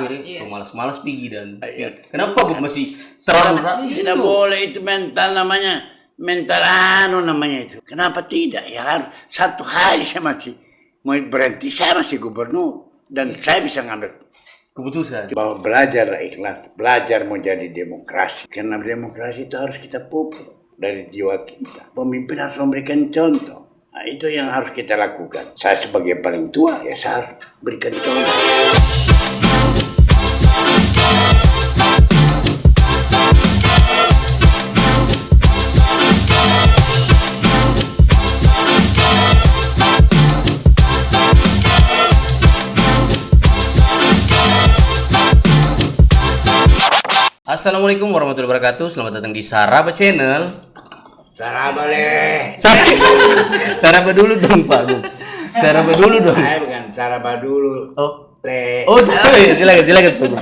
akhirnya so malas-malas pergi dan kenapa gue masih terlalu Tidak boleh itu mental namanya itu. Kenapa tidak? Ya kan satu hari saya masih mau berhenti, saya masih gubernur dan saya bisa ngambil keputusan. bahwa belajar ikhlas, belajar mau jadi demokrasi. Karena demokrasi itu harus kita pupuk dari jiwa kita. Pemimpin harus memberikan contoh. Nah, itu yang harus kita lakukan. Saya sebagai paling tua ya saya harus berikan contoh. Assalamualaikum warahmatullahi wabarakatuh. Selamat datang di Saraba Channel. Saraba boleh. Saraba dulu dong Pak Gu. Saraba dulu dong. Saya bukan Saraba dulu. Oh, Le. silakan Pak Gu.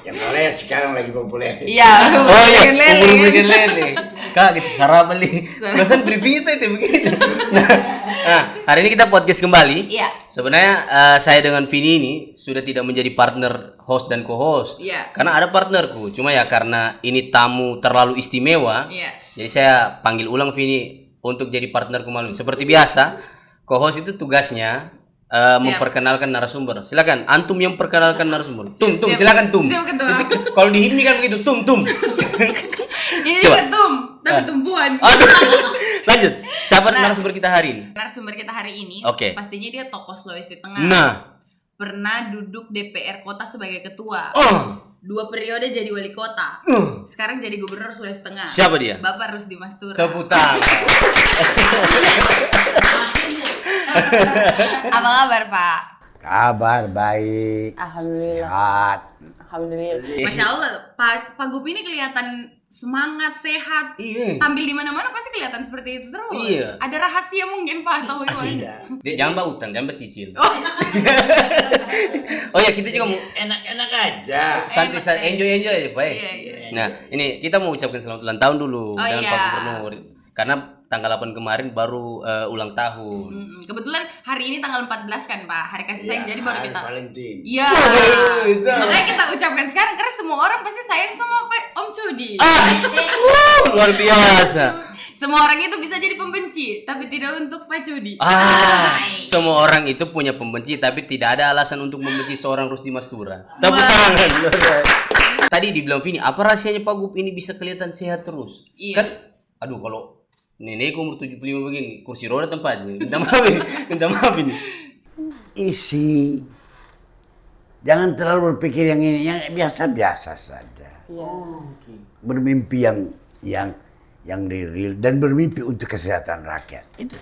Yang boleh sekarang lagi populer. Iya, bikin lele. Bikin lele. Kak, gitu Saraba beli. Bahasan briefing itu begini. Nah, hari ini kita podcast kembali. Iya. Sebenarnya saya dengan Vini ini sudah tidak menjadi partner host dan co-host. Iya. Karena ada partnerku. Cuma ya karena ini tamu terlalu istimewa. Iya. Jadi saya panggil ulang Vini untuk jadi partnerku malam ini. Seperti biasa, co-host itu tugasnya memperkenalkan narasumber. Silakan, antum yang perkenalkan narasumber. Tum, silakan Tum. Itu, kalau di Hindi kan begitu, Tum. Ini Coba. bukan tapi tumbuhan. Aduh. Lanjut. Siapa narasumber kita hari ini? Narasumber kita hari ini, Oke. pastinya dia tokoh Sulawesi Tengah. Nah. Pernah duduk DPR kota sebagai ketua. 2 periode jadi wali kota. Sekarang jadi gubernur Sulawesi Tengah. Siapa dia? Bapak Rusdi Mastura. Tepuk tangan. Apa kabar, Pak? Kabar baik. Alhamdulillah. Sehat. Alhamdulillah. Masya Allah, Pak Gup ini kelihatan semangat, sehat. Iya. Tampil di mana-mana pasti kelihatan seperti itu terus. Iya. Ada rahasia mungkin Pak atau gimana? Jangan mbak utang, jangan mbak cicil. Oh, Oh ya, kita juga mau Enak-enak aja. santai enjoy aja Pak. Iya. Nah, ini kita mau ucapkan selamat ulang tahun dulu Oh, dengan iya. Pak Gubernur. Karena tanggal 8 kemarin baru ulang tahun. Kebetulan hari ini tanggal 14 kan Pak, hari kasih sayang, jadi baru kita. Valentine. Iya. Itu. Makanya kita ucapkan sekarang karena semua orang pasti sayang sama Om Cudi. Luar biasa. Semua orang itu bisa jadi pembenci, tapi tidak untuk Pak Cudi. Semua orang itu punya pembenci, tapi tidak ada alasan untuk membenci seorang Rusdi Mastura. Tepuk tangan. Tadi dibilang Vini, apa rahasianya Pak Gup ini bisa kelihatan sehat terus? Iya. Kan, aduh kalau nenekku umur 75 begini, kursi roda tempatnya. Minta maaf ini. Isi. Jangan terlalu berpikir yang ini, yang biasa-biasa saja. Bermimpi yang real dan bermimpi untuk kesehatan rakyat. Itu.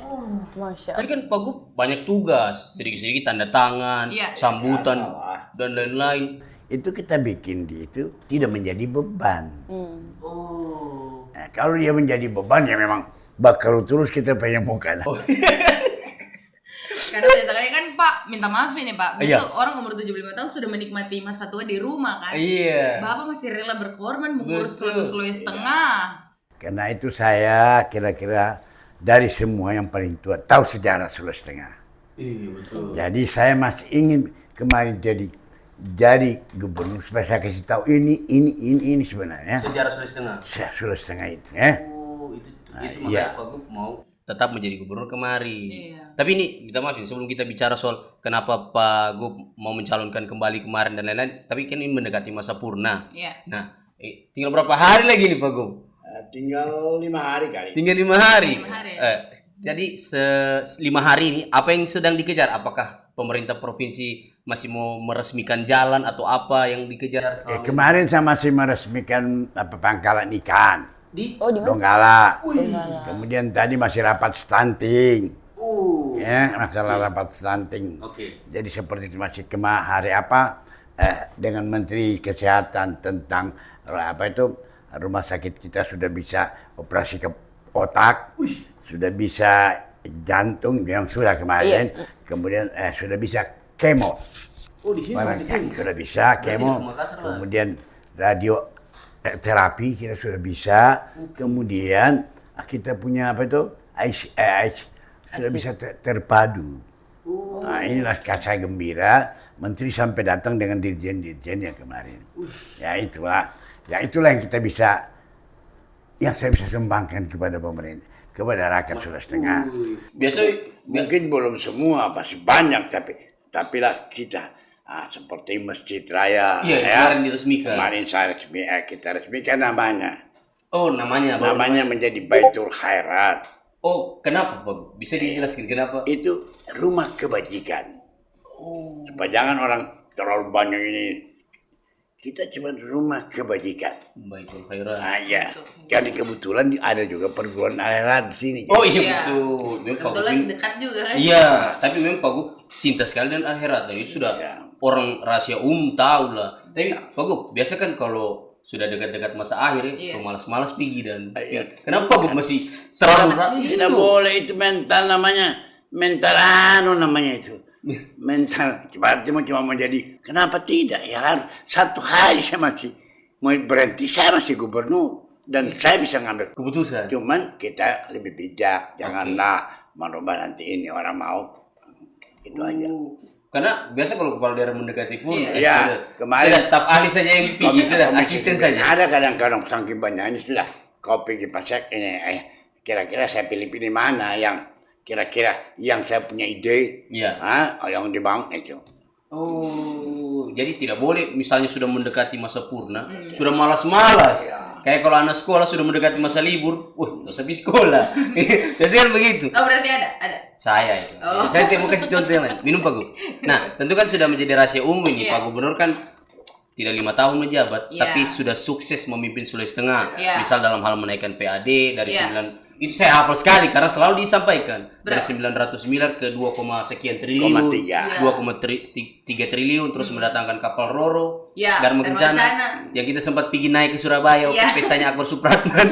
Tadi kan Pak Gup banyak tugas, sedikit-sedikit tanda tangan, Iya. sambutan, dan lain-lain. Itu kita bikin di itu tidak menjadi beban. Nah, kalau dia menjadi beban ya memang bakal terus kita pengen bukan. Karena biasanya kan Pak, minta maaf ini Pak, Iya. besok orang umur 75 tahun sudah menikmati masa tua di rumah kan. Iya. Bapak masih rela berkorban mengurus Betul. Sulawesi Tengah. Karena itu saya kira-kira dari semua yang paling tua tahu sejarah Sulawesi Tengah. Iya, betul. Jadi saya masih ingin kemarin jadi gubernur supaya saya kasih tahu ini sebenarnya. Sejarah Sulawesi Tengah. Sulawesi Tengah itu ya. Itu iya. makanya Pak Gup mau tetap menjadi gubernur kemari. Iya. Tapi ini minta maaf ini sebelum kita bicara soal kenapa Pak Gup mau mencalonkan kembali kemarin dan lain-lain, tapi kan ini mendekati masa purna. Iya. Nah, tinggal berapa hari lagi nih Pak Gup? Tinggal 5 hari kali. Tinggal 5 hari. 5 hari. Jadi 5 hari ini apa yang sedang dikejar? Apakah pemerintah provinsi masih mau meresmikan jalan atau apa yang dikejar? Kemarin saya masih meresmikan pangkalan ikan. Di Donggala. Kemudian tadi masih rapat stunting. Ya, masalah rapat stunting. Oke. Jadi seperti itu masih hari apa dengan Menteri Kesehatan tentang apa itu rumah sakit kita sudah bisa operasi ke otak, sudah bisa jantung yang sudah kemarin, kemudian sudah bisa kemo. Oh, di sini masih Sudah bisa kemo, kemudian radio terapi kita sudah bisa, kemudian kita punya apa itu sudah bisa terpadu. Nah inilah saya gembira menteri sampai datang dengan dirjen-dirjennya kemarin. Ya itulah yang kita bisa, yang saya bisa sumbangkan kepada pemerintah, kepada rakyat Sulawesi Tengah. Biasa Mungkin belum semua, masih banyak, tapi lah kita seperti Masjid Raya. kemarin diresmikan. Kemarin kita resmikan namanya. Oh, namanya baru Namanya menjadi Baitul Khairat. Oh, kenapa Pak? Bisa dijelaskan kenapa? Itu rumah kebajikan. Supaya jangan orang terlalu banyak ini. Kita cuma rumah kebajikan. Baitul Khairat. Ya. Karena kebetulan ada juga perguruan akhirat di sini. Oh Iya. iya betul. Memang Pak Kebetulan Gup dekat juga kan. Iya, tapi memang Pak Gup cinta sekali dengan akhirat. Dan itu sudah Iya. orang rahasia tahu lah. Tapi Pak Gup, biasa kan kalau sudah dekat-dekat masa akhir Iya. so malas-malas pergi dan Iya. kenapa Pak Gup masih terlalu Tidak boleh, itu mental namanya. Mental namanya itu. Mental. Cuma menjadi. Kenapa tidak? Ya kan satu hari saya masih mau berhenti, saya masih gubernur. Dan saya bisa ngambil. keputusan. Cuman kita lebih bijak. Janganlah merubah nanti ini orang mau. Itu aja. Karena biasa kalau kepala daerah mendekati pun Iya, kemarin- sudah staf ahli saja yang pergi, sudah asisten saja. Ada kadang-kadang saking banyaknya sudah. Kau pergi pasek ini. Kira-kira saya pilih-pilih mana yang kira-kira yang saya punya ide. Iya. Yang dibangun itu. Oh, jadi tidak boleh misalnya sudah mendekati masa purna, sudah malas-malas. Kayak kalau anak sekolah sudah mendekati masa libur, nggak usah pergi sekolah. Biasanya kan begitu. Oh berarti ada. Saya itu. Saya mau kasih contoh yang lain. Minum Pak Gub. Nah, tentu kan sudah menjadi rahasia umum ini. Iya. Pak Gubernur kan tidak 5 tahun menjabat, Iya. tapi sudah sukses memimpin Sulawesi Tengah. Iya. Misal dalam hal menaikkan PAD dari Iya. 9, itu saya hafal sekali karena selalu disampaikan dari Berapa? 900 miliar ke 2, sekian triliun, 2,3. 2,3 triliun, terus mendatangkan kapal Roro, Iya, Dharma Dharma Kencana, Kencana. yang kita sempat pergi naik ke Surabaya waktu Iya. pestanya Akbar Supratman.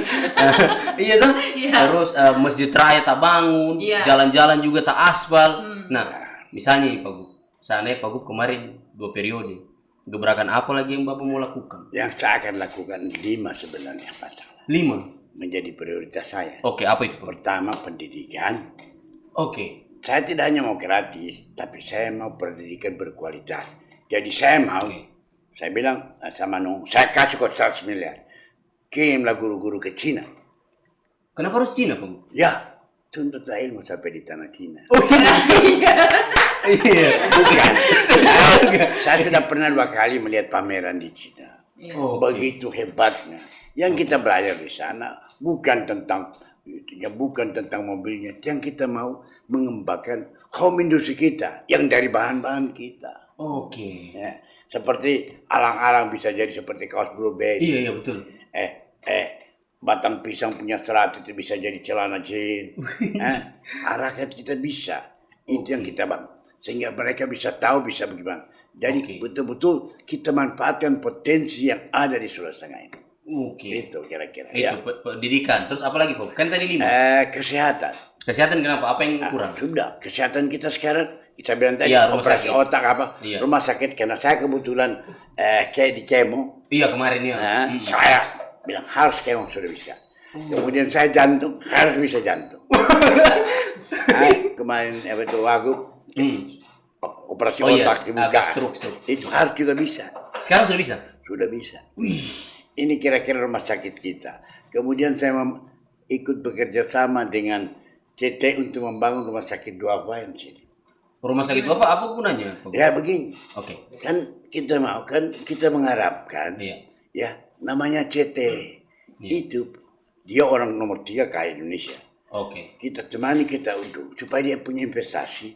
Iya tuh. Iya. Terus Masjid Raya tak bangun, Iya. jalan-jalan juga tak aspal. Nah, misalnya nih Pak Gub, seandainya Pak Gub kemarin 2 periode, gebrakan apa lagi yang Bapak mau lakukan? Yang saya akan lakukan 5 sebenarnya masalah. 5. Menjadi prioritas saya. Oke, apa itu Pak? Pertama pendidikan. Oke. Saya tidak hanya mau gratis, tapi saya mau pendidikan berkualitas. Jadi saya mau, saya bilang sama Nung, saya kasih kau 100 miliar. Kirimlah guru-guru ke Cina. Kenapa harus Cina Pak Gub? Ya, tuntutlah ilmu sampai di tanah Cina. Iya. Bukan. Saya sudah pernah 2 kali melihat pameran di Cina. Begitu hebatnya. Yang kita belajar di sana bukan tentang itunya, bukan tentang mobilnya. Yang kita mau mengembangkan home industri kita yang dari bahan-bahan kita. Oke. Ya, seperti alang-alang bisa jadi seperti kaos blueberry. Iya, betul. Batang pisang punya serat itu bisa jadi celana jeans. Rakyat kita bisa. Itu yang kita bang. Sehingga mereka bisa tahu bisa bagaimana. Jadi betul-betul kita manfaatkan potensi yang ada di Sulawesi Tengah ini. Oke. Itu kira-kira. Itu pendidikan. Terus apa lagi Pak? Kan tadi 5. Kesehatan. Kesehatan kenapa? Apa yang kurang? Sudah, kesehatan kita sekarang saya bilang tadi Iya, rumah operasi sakit. otak apa? Iya. Rumah sakit karena saya kebetulan kayak di kemo. Iya, kemarin ya. Saya bilang harus kemo sudah bisa. Kemudian saya jantung harus bisa jantung. Kemarin itu Wagub operasi otak dibuka. agak stroke. Itu harus juga bisa. Sekarang sudah bisa? Sudah bisa. Ini kira-kira rumah sakit kita. Kemudian saya ikut bekerja sama dengan CT untuk membangun rumah sakit duafa yang sini. Rumah sakit Bapak apa gunanya? Pak? Ya begini, Oke. kan kita mau, kan kita mengharapkan, Iya. ya namanya CT itu dia orang nomor 3 kaya Indonesia. Oke. Kita temani kita untuk supaya dia punya investasi,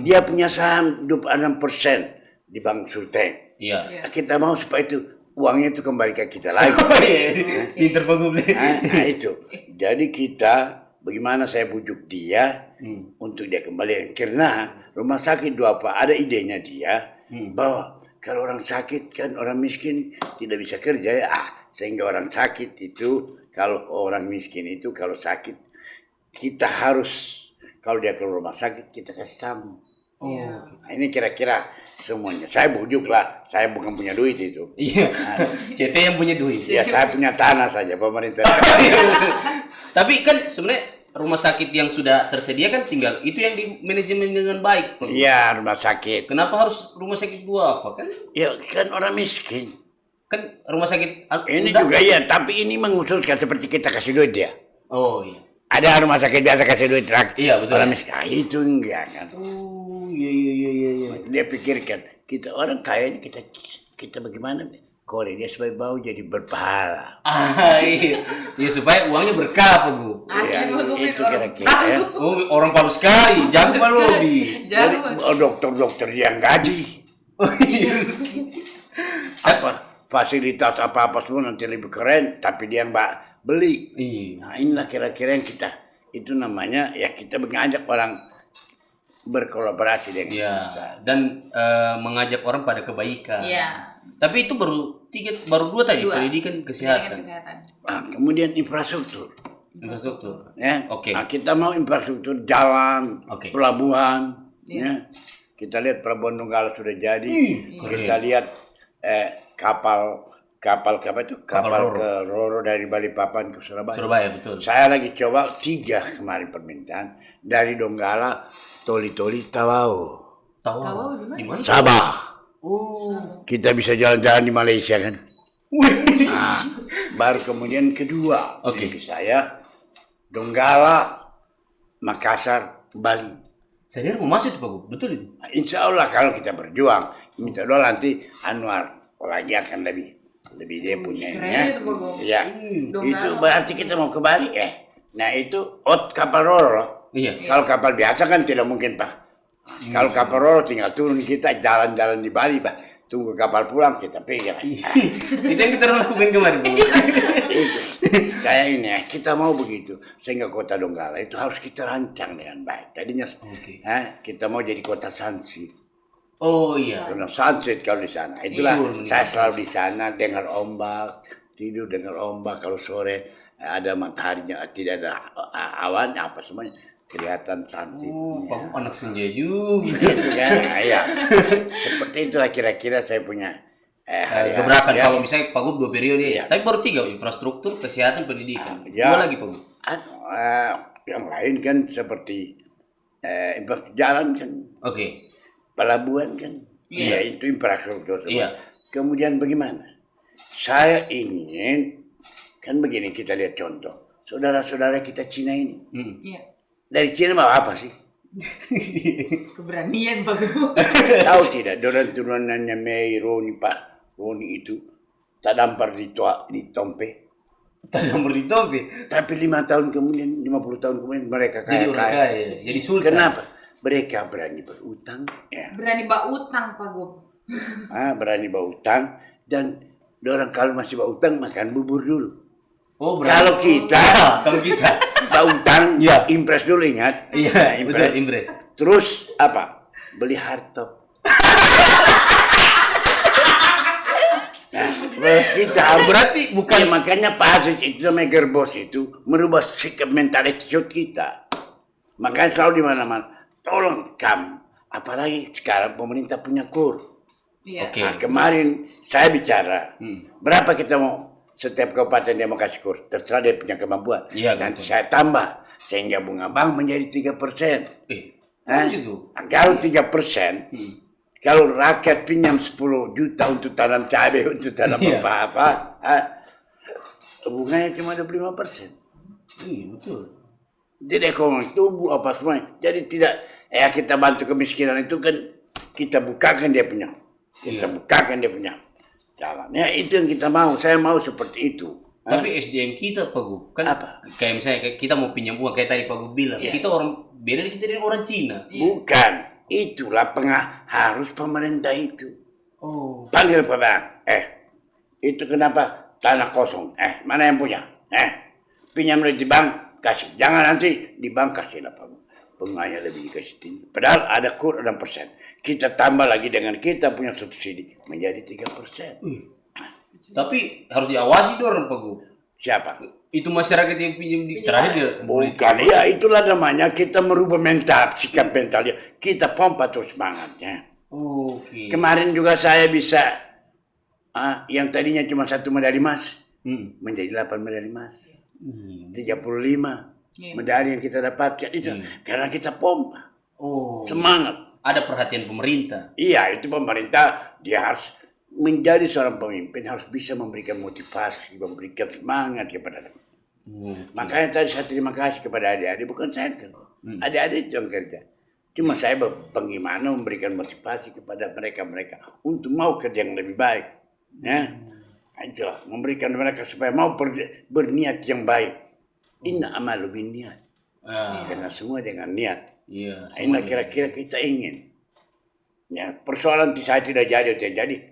dia punya saham 26% di Bank Sulteng. Iya. Kita mau supaya itu uangnya itu kembali ke kita lagi. Pinter Pak Gub. Nah, itu. Jadi kita bagaimana saya bujuk dia untuk dia kembali karena rumah sakit Duafa ada idenya dia bahwa kalau orang sakit kan orang miskin tidak bisa kerja ya sehingga orang sakit itu kalau orang miskin itu kalau sakit kita harus kalau dia ke rumah sakit kita kasih tamu. Nah, ini kira-kira semuanya. Saya bujuk lah, saya bukan punya duit itu. Iya. CT yang punya duit. Ya saya punya tanah saja pemerintah. Tapi kan sebenarnya rumah sakit yang sudah tersedia kan tinggal itu yang di manajemen dengan baik, Pak. Iya, rumah sakit. Kenapa harus rumah sakit duafa kan? Ya kan orang miskin. Kan rumah sakit Ini udah- juga ya, tapi ini mengkhususkan seperti kita kasih duit dia. Oh iya. Ada rumah sakit biasa kasih duit rak. Iya, betul. Orang miskin. Ah, itu enggak kan. Oh iya. Dia pikirkan kita orang kaya ini kita bagaimana? Kore dia supaya bau jadi berpahala. Ah iya. Ya supaya uangnya berkah, Pak Gu. Asli Ya, Pak Gu, itu orang kira-kira ya. Oh, orang palu sekali, jago Pak Lobi. Jadi Jauh. Pak. dokter-dokter yang gaji. Oh iya. Apa fasilitas apa semua nanti lebih keren, tapi dia mbak beli. Iya. Nah inilah kira-kira yang kita itu namanya ya kita mengajak orang berkolaborasi dengan Iya. kita. Dan mengajak orang pada kebaikan. Iya. Tapi itu baru dua tadi, Dua. pendidikan kesehatan, Kesehatan. Nah, kemudian infrastruktur. infrastruktur. Ya. Oke. Nah, kita mau infrastruktur jalan, Oke. pelabuhan. Iya. Ya. Kita lihat Pelabuhan Donggala sudah jadi. keren. Kita lihat kapal itu? Kapal Kapal Roro. ke Roro dari Balikpapan ke Surabaya. Surabaya betul. Saya lagi coba 3 kemarin permintaan dari Donggala, Toli-Toli, Tawau, Tahu Tahu di mana? di mana? Sabah. Oh. Kita bisa jalan-jalan di Malaysia kan. Nah, baru kemudian kedua Oke. mimpi saya Donggala, Makassar, Bali. Saya mau masuk itu Pak Gu, betul itu. Nah, insya Allah kalau kita berjuang, minta doa nanti Anwar lagi akan lebih dia punya ini keren ya. itu, Pak Gu. Ya, Donggala. itu berarti kita mau ke Bali Nah itu kapal Roro. Iya. Kalau kapal biasa kan tidak mungkin Pak. Kalau kapal Roro tinggal turun kita jalan-jalan di Bali Pak. Tunggu kapal pulang kita pikir. Itu yang kita lakukan kemarin Pak Gu. Itu. Kayak ini kita mau begitu. Sehingga kota Donggala itu harus kita rancang dengan baik. Tadinya Oke. kita mau jadi kota sunset. Oh iya. Karena sunset kalau di sana. Itulah Iya, saya selalu di sana dengar ombak, tidur dengar ombak. Kalau sore ada mataharinya, tidak ada awan apa semuanya kelihatan sunset. Oh, Pak Ya. Gu anak senja juga. Itu kan, ya. Seperti itulah kira-kira saya punya hari-hari, Gebrakan ya. kalau misalnya Pak Gu 2 periode Iya. Tapi baru 3, infrastruktur, kesehatan, pendidikan. Ya. 2 lagi Pak Gu. Yang lain kan seperti jalan kan, Oke. pelabuhan kan, Iya. ya itu infrastruktur semua. Iya. Kemudian bagaimana? Saya ingin kan begini kita lihat contoh saudara-saudara kita Cina ini Hmm. Iya. dari Cina mau apa sih? Keberanian Pak Gu. Tahu tidak turunannya Mei Roni Pak Roni itu tak dampar di Tompe. Tanam berditombe. Tapi 5 tahun kemudian, 50 tahun kemudian mereka Jadi orang kaya, jadi sultan. Kenapa? Mereka berani berutang, ya. Berani bak utang Pak Gu. Berani berutang dan orang kalau masih berutang makan bubur dulu. Oh, Kalau kita kalau kita. berutang, Iya. impres dulu ingat. Iya, Impres. betul impres. Terus apa? Beli hardtop. Nah, kita Berarti bukan ya, makanya Pak Aziz itu namanya Gerbos itu merubah sikap mentalitas kita. Makanya selalu di mana-mana tolong apalagi sekarang pemerintah punya kur. Iya. Oke. Nah, kemarin saya bicara berapa kita mau setiap kabupaten dia mau kasih kur, terserah dia punya kemampuan. Iya, Nanti betul. saya tambah sehingga bunga bank menjadi 3%. Bagus itu. Kalau 3%, kalau rakyat pinjam 10 juta untuk tanam cabai, untuk tanam Iya. apa-apa, bunganya cuma 25%. Iya, betul. Jadi ekonomi tumbuh apa semuanya. Jadi tidak, kita bantu kemiskinan itu kan kita bukakan dia punya. Kita Iya. bukakan dia punya jalan. Ya itu yang kita mau. Saya mau seperti itu. Tapi SDM kita Pak Gu kan Apa? kayak misalnya kayak kita mau pinjam uang kayak tadi Pak Gu bilang, Iya. kita orang beda kita dengan orang Cina. Bukan. Itulah harus pemerintah itu. Oh. Panggil Pak Bang. Itu kenapa tanah kosong? Mana yang punya? Pinjam di bank, kasih. Jangan nanti di bank kasih lah Pak. Bunganya lebih dikasih tinggi. Padahal ada kur 6%. Kita tambah lagi dengan kita punya subsidi menjadi 3%. Tapi harus diawasi dong Pak Gu. Siapa? Itu masyarakat yang pinjam di terakhir dia Bukan. Ya itulah namanya kita merubah mental, sikap mental dia. Kita pompa terus semangatnya. Oke. Kemarin juga saya bisa yang tadinya cuma 1 medali emas menjadi 8 medali emas. 35. medali yang kita dapatkan itu karena kita pompa. Oh. Semangat. Ada perhatian pemerintah. Iya, itu pemerintah dia harus menjadi seorang pemimpin harus bisa memberikan motivasi, memberikan semangat kepada anak. Makanya tadi saya terima kasih kepada adik-adik, bukan saya kan. Adik-adik itu yang kerja. Cuma saya bagaimana memberikan motivasi kepada mereka untuk mau kerja yang lebih baik. Ya, itulah memberikan mereka supaya mau berniat yang baik. Inna amalu binniat. Karena semua dengan niat. Iya. Ini kira-kira kita ingin. Ya, persoalan saya tidak jadi.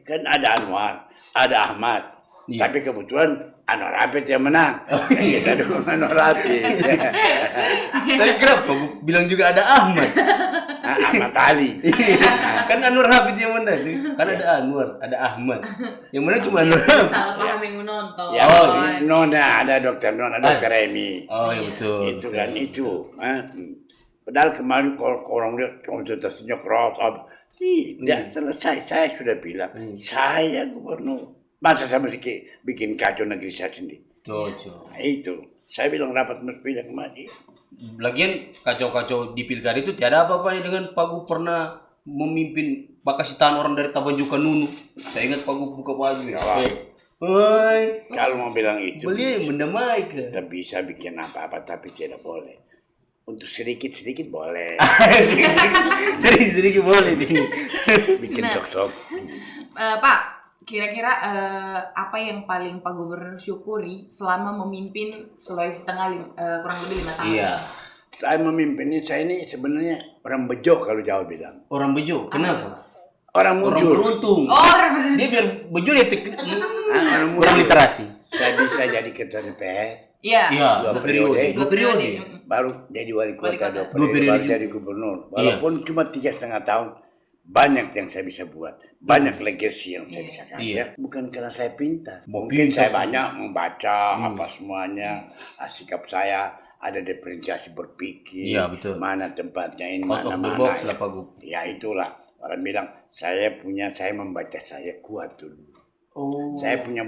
Kan ada Anwar, ada Ahmad. Tapi kebetulan Anwar Hafid yang menang. Kita dukung Anwar Hafid. Tapi kenapa bilang juga ada Ahmad? Ahmad Ali. Kan Anwar Hafid yang menang. Kan ada Anwar, ada Ahmad. Yang mana cuma Anwar Hafid. Salah paham yang menonton. Ya, Nona, ada Dokter Nona, Dokter Emi. Oh iya betul. Itu kan itu. Padahal kemarin kalau orang lihat konsultasinya keras. Tidak selesai. Saya sudah bilang, saya gubernur. Masa saya mesti bikin kacau negeri saya sendiri? Cocok. Nah, itu. Saya bilang rapat mesti kemarin. Lagian kacau-kacau di pilkada itu tiada apa-apanya dengan Pak Gu pernah memimpin Pakistan orang dari Tabanjuka Nunu. Saya ingat Pak Gu buka baju. Woi. Kalau mau bilang itu, Boleh mendamaikan. kita bisa bikin apa-apa tapi tidak boleh. Untuk sedikit-sedikit boleh. Sedikit boleh nih. Bikin sok-sok. Pak, kira-kira apa yang paling Pak Gubernur syukuri selama memimpin Sulawesi Tengah kurang lebih 5 tahun? Iya. Saya memimpin saya ini sebenarnya orang bejo kalau Jawa bilang. Orang bejo, kenapa? Orang Orang mujur. beruntung. Dia biar bejo dia Orang kurang mujur. literasi. Saya bisa jadi ketua DPR. Iya. Iya, Dua dua periode. Baru jadi wali kota, Wali kota. dua periode, baru juga. jadi gubernur. Walaupun cuma 3,5 tahun, banyak yang saya bisa buat. Banyak legacy yang saya bisa kasih. Iya. Bukan karena saya pintar. Mau Mungkin pintar. saya banyak membaca apa semuanya. Sikap saya ada diferensiasi berpikir. Iya, betul. Mana tempatnya ini, Out of the mana-mana. box lah Pak Gu. Ya itulah. Orang bilang, saya membaca, saya kuat dulu. Oh. Saya punya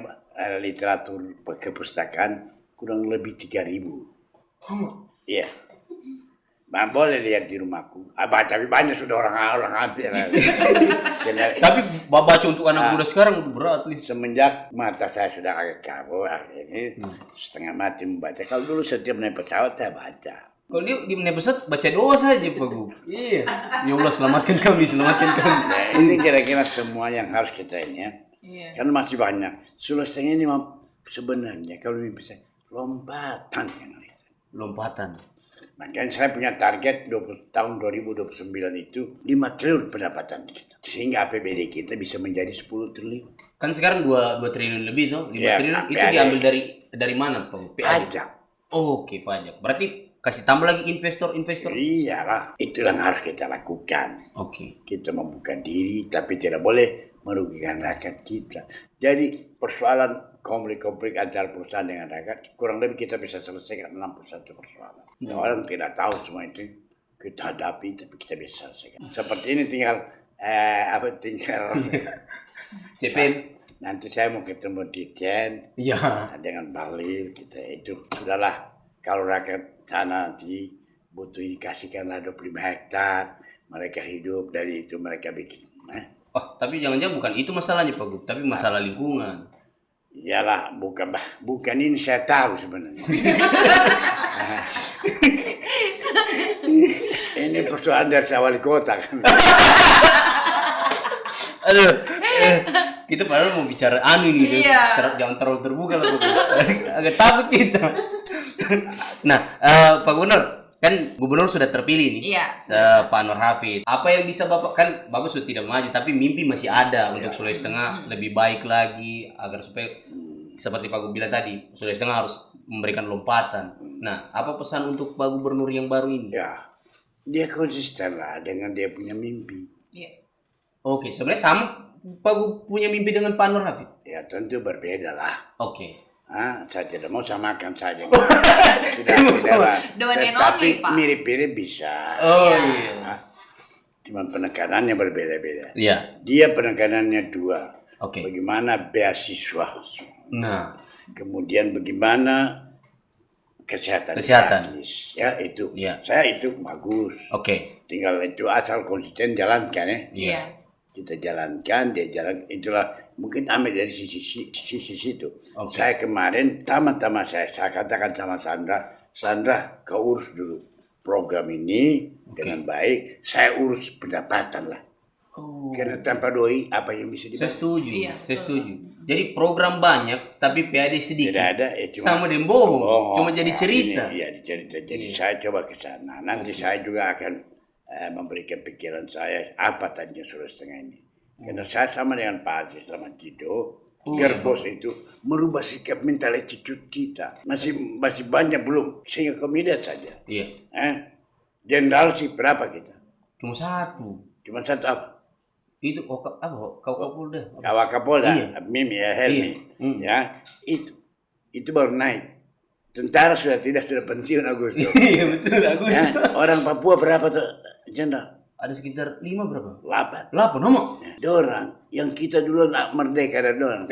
literatur kepustakaan kurang lebih 3.000. Iya. Nah, boleh lihat di rumahku. Tapi banyak sudah orang hampir. Tapi baca untuk anak muda sekarang udah berat nih. Semenjak mata saya sudah agak kabur, ini setengah mati membaca. Kalau dulu setiap naik pesawat saya baca. Kalau dia di naik pesawat baca doa saja Pak Gu. Iya. Ya Allah selamatkan kami. Nah, ini kira-kira semua yang harus kita ini ya. Iya. Karena masih banyak. Sulawesi Tengah ini sebenarnya kalau bisa lompatan yang lain. Lompatan. Makanya saya punya target tahun 2029 itu 5 triliun pendapatan kita. Sehingga APBD kita bisa menjadi 10 triliun. Kan sekarang 2 triliun lebih tuh. 5 Ya, triliun itu PAD. diambil dari mana Pak? Pajak. Oke, pajak. Berarti kasih tambah lagi investor. Iyalah, itu yang harus kita lakukan. Oke. Kita membuka diri, tapi tidak boleh merugikan rakyat kita. Jadi persoalan konflik antara perusahaan dengan rakyat, kurang lebih kita bisa selesaikan 61 persoalan. Orang tidak tahu semua itu kita hadapi, tapi kita bisa selesaikan. Seperti ini tinggal CPN. Nanti saya mau ketemu Dirjen Iya. dengan Bahlil, kita itu sudahlah. Kalau rakyat sana nanti butuh ini kasihkanlah 25 hektar, mereka hidup dari itu mereka bikin. Oh, tapi jangan-jangan bukan itu masalahnya Pak Gu, tapi masalah lingkungan. Iyalah, bukan ini saya tahu sebenarnya. Ini persoalan dari saya wali kota kan. Aduh, kita padahal mau bicara ini, Iya. jangan terlalu terbuka lah Pak Gu. Agak takut kita. Nah, Pak Gubernur, kan Gubernur sudah terpilih nih, Iya. Pak Anwar Hafid. Apa yang bisa Bapak, kan Bapak sudah tidak maju, tapi mimpi masih ada untuk Sulawesi Tengah lebih baik lagi, agar supaya seperti Pak Gu bilang tadi, Sulawesi Tengah harus memberikan lompatan. Nah, apa pesan untuk Pak Gubernur yang baru ini? Ya, dia konsisten lah dengan dia punya mimpi. Iya. Oke, sebenarnya sama Pak Gu punya mimpi dengan Pak Anwar Hafid? Ya tentu berbeda lah. Oke. Saya tidak mau samakan saja. Tidak. The one and Tapi only, Pak. mirip-mirip bisa. Oh Iya. iya. Cuma penekanannya berbeda-beda. Iya. Dia penekanannya 2. Oke. Bagaimana beasiswa. Nah, Kemudian bagaimana kesehatan. Gratis. Ya itu. Iya. Saya itu bagus. Oke. Tinggal itu asal konsisten jalankan ya. Iya. Kita jalankan, dia jalan. Itulah mungkin ambil dari sisi situ. Oke. Saya kemarin tama-tama saya katakan sama Sandra kau urus dulu program ini dengan baik. Saya urus pendapatan lah. Oh. Karena tanpa doi apa yang bisa Saya dibantu? setuju. Iya, Saya setuju. Jadi program banyak tapi PAD sedikit. Tidak ada ya Sama dengan bohong. Cuma jadi cerita. Iya, cerita. Jadi Iya. saya coba ke sana. Nanti saya juga akan memberikan pikiran saya apa tadinya 1,5 ini. Karena saya sama dengan Pak Aziz Selamat Jido, Gerbos itu merubah sikap mental attitude kita. Masih banyak belum. Sehingga kami lihat saja. Iya. Jenderal sih berapa kita? Cuma satu. Cuma satu apa? Itu kau Kapolda. Wakapolda, Iya. Mimi ya Helmi, Iya. ya itu baru naik. Tentara sudah pensiun Agustus. Iya betul Agus. Ya, orang Papua berapa tuh jenderal? Ada sekitar 5 berapa? 8. 8 nomor. Dorang yang kita duluan merdeka dan dorang.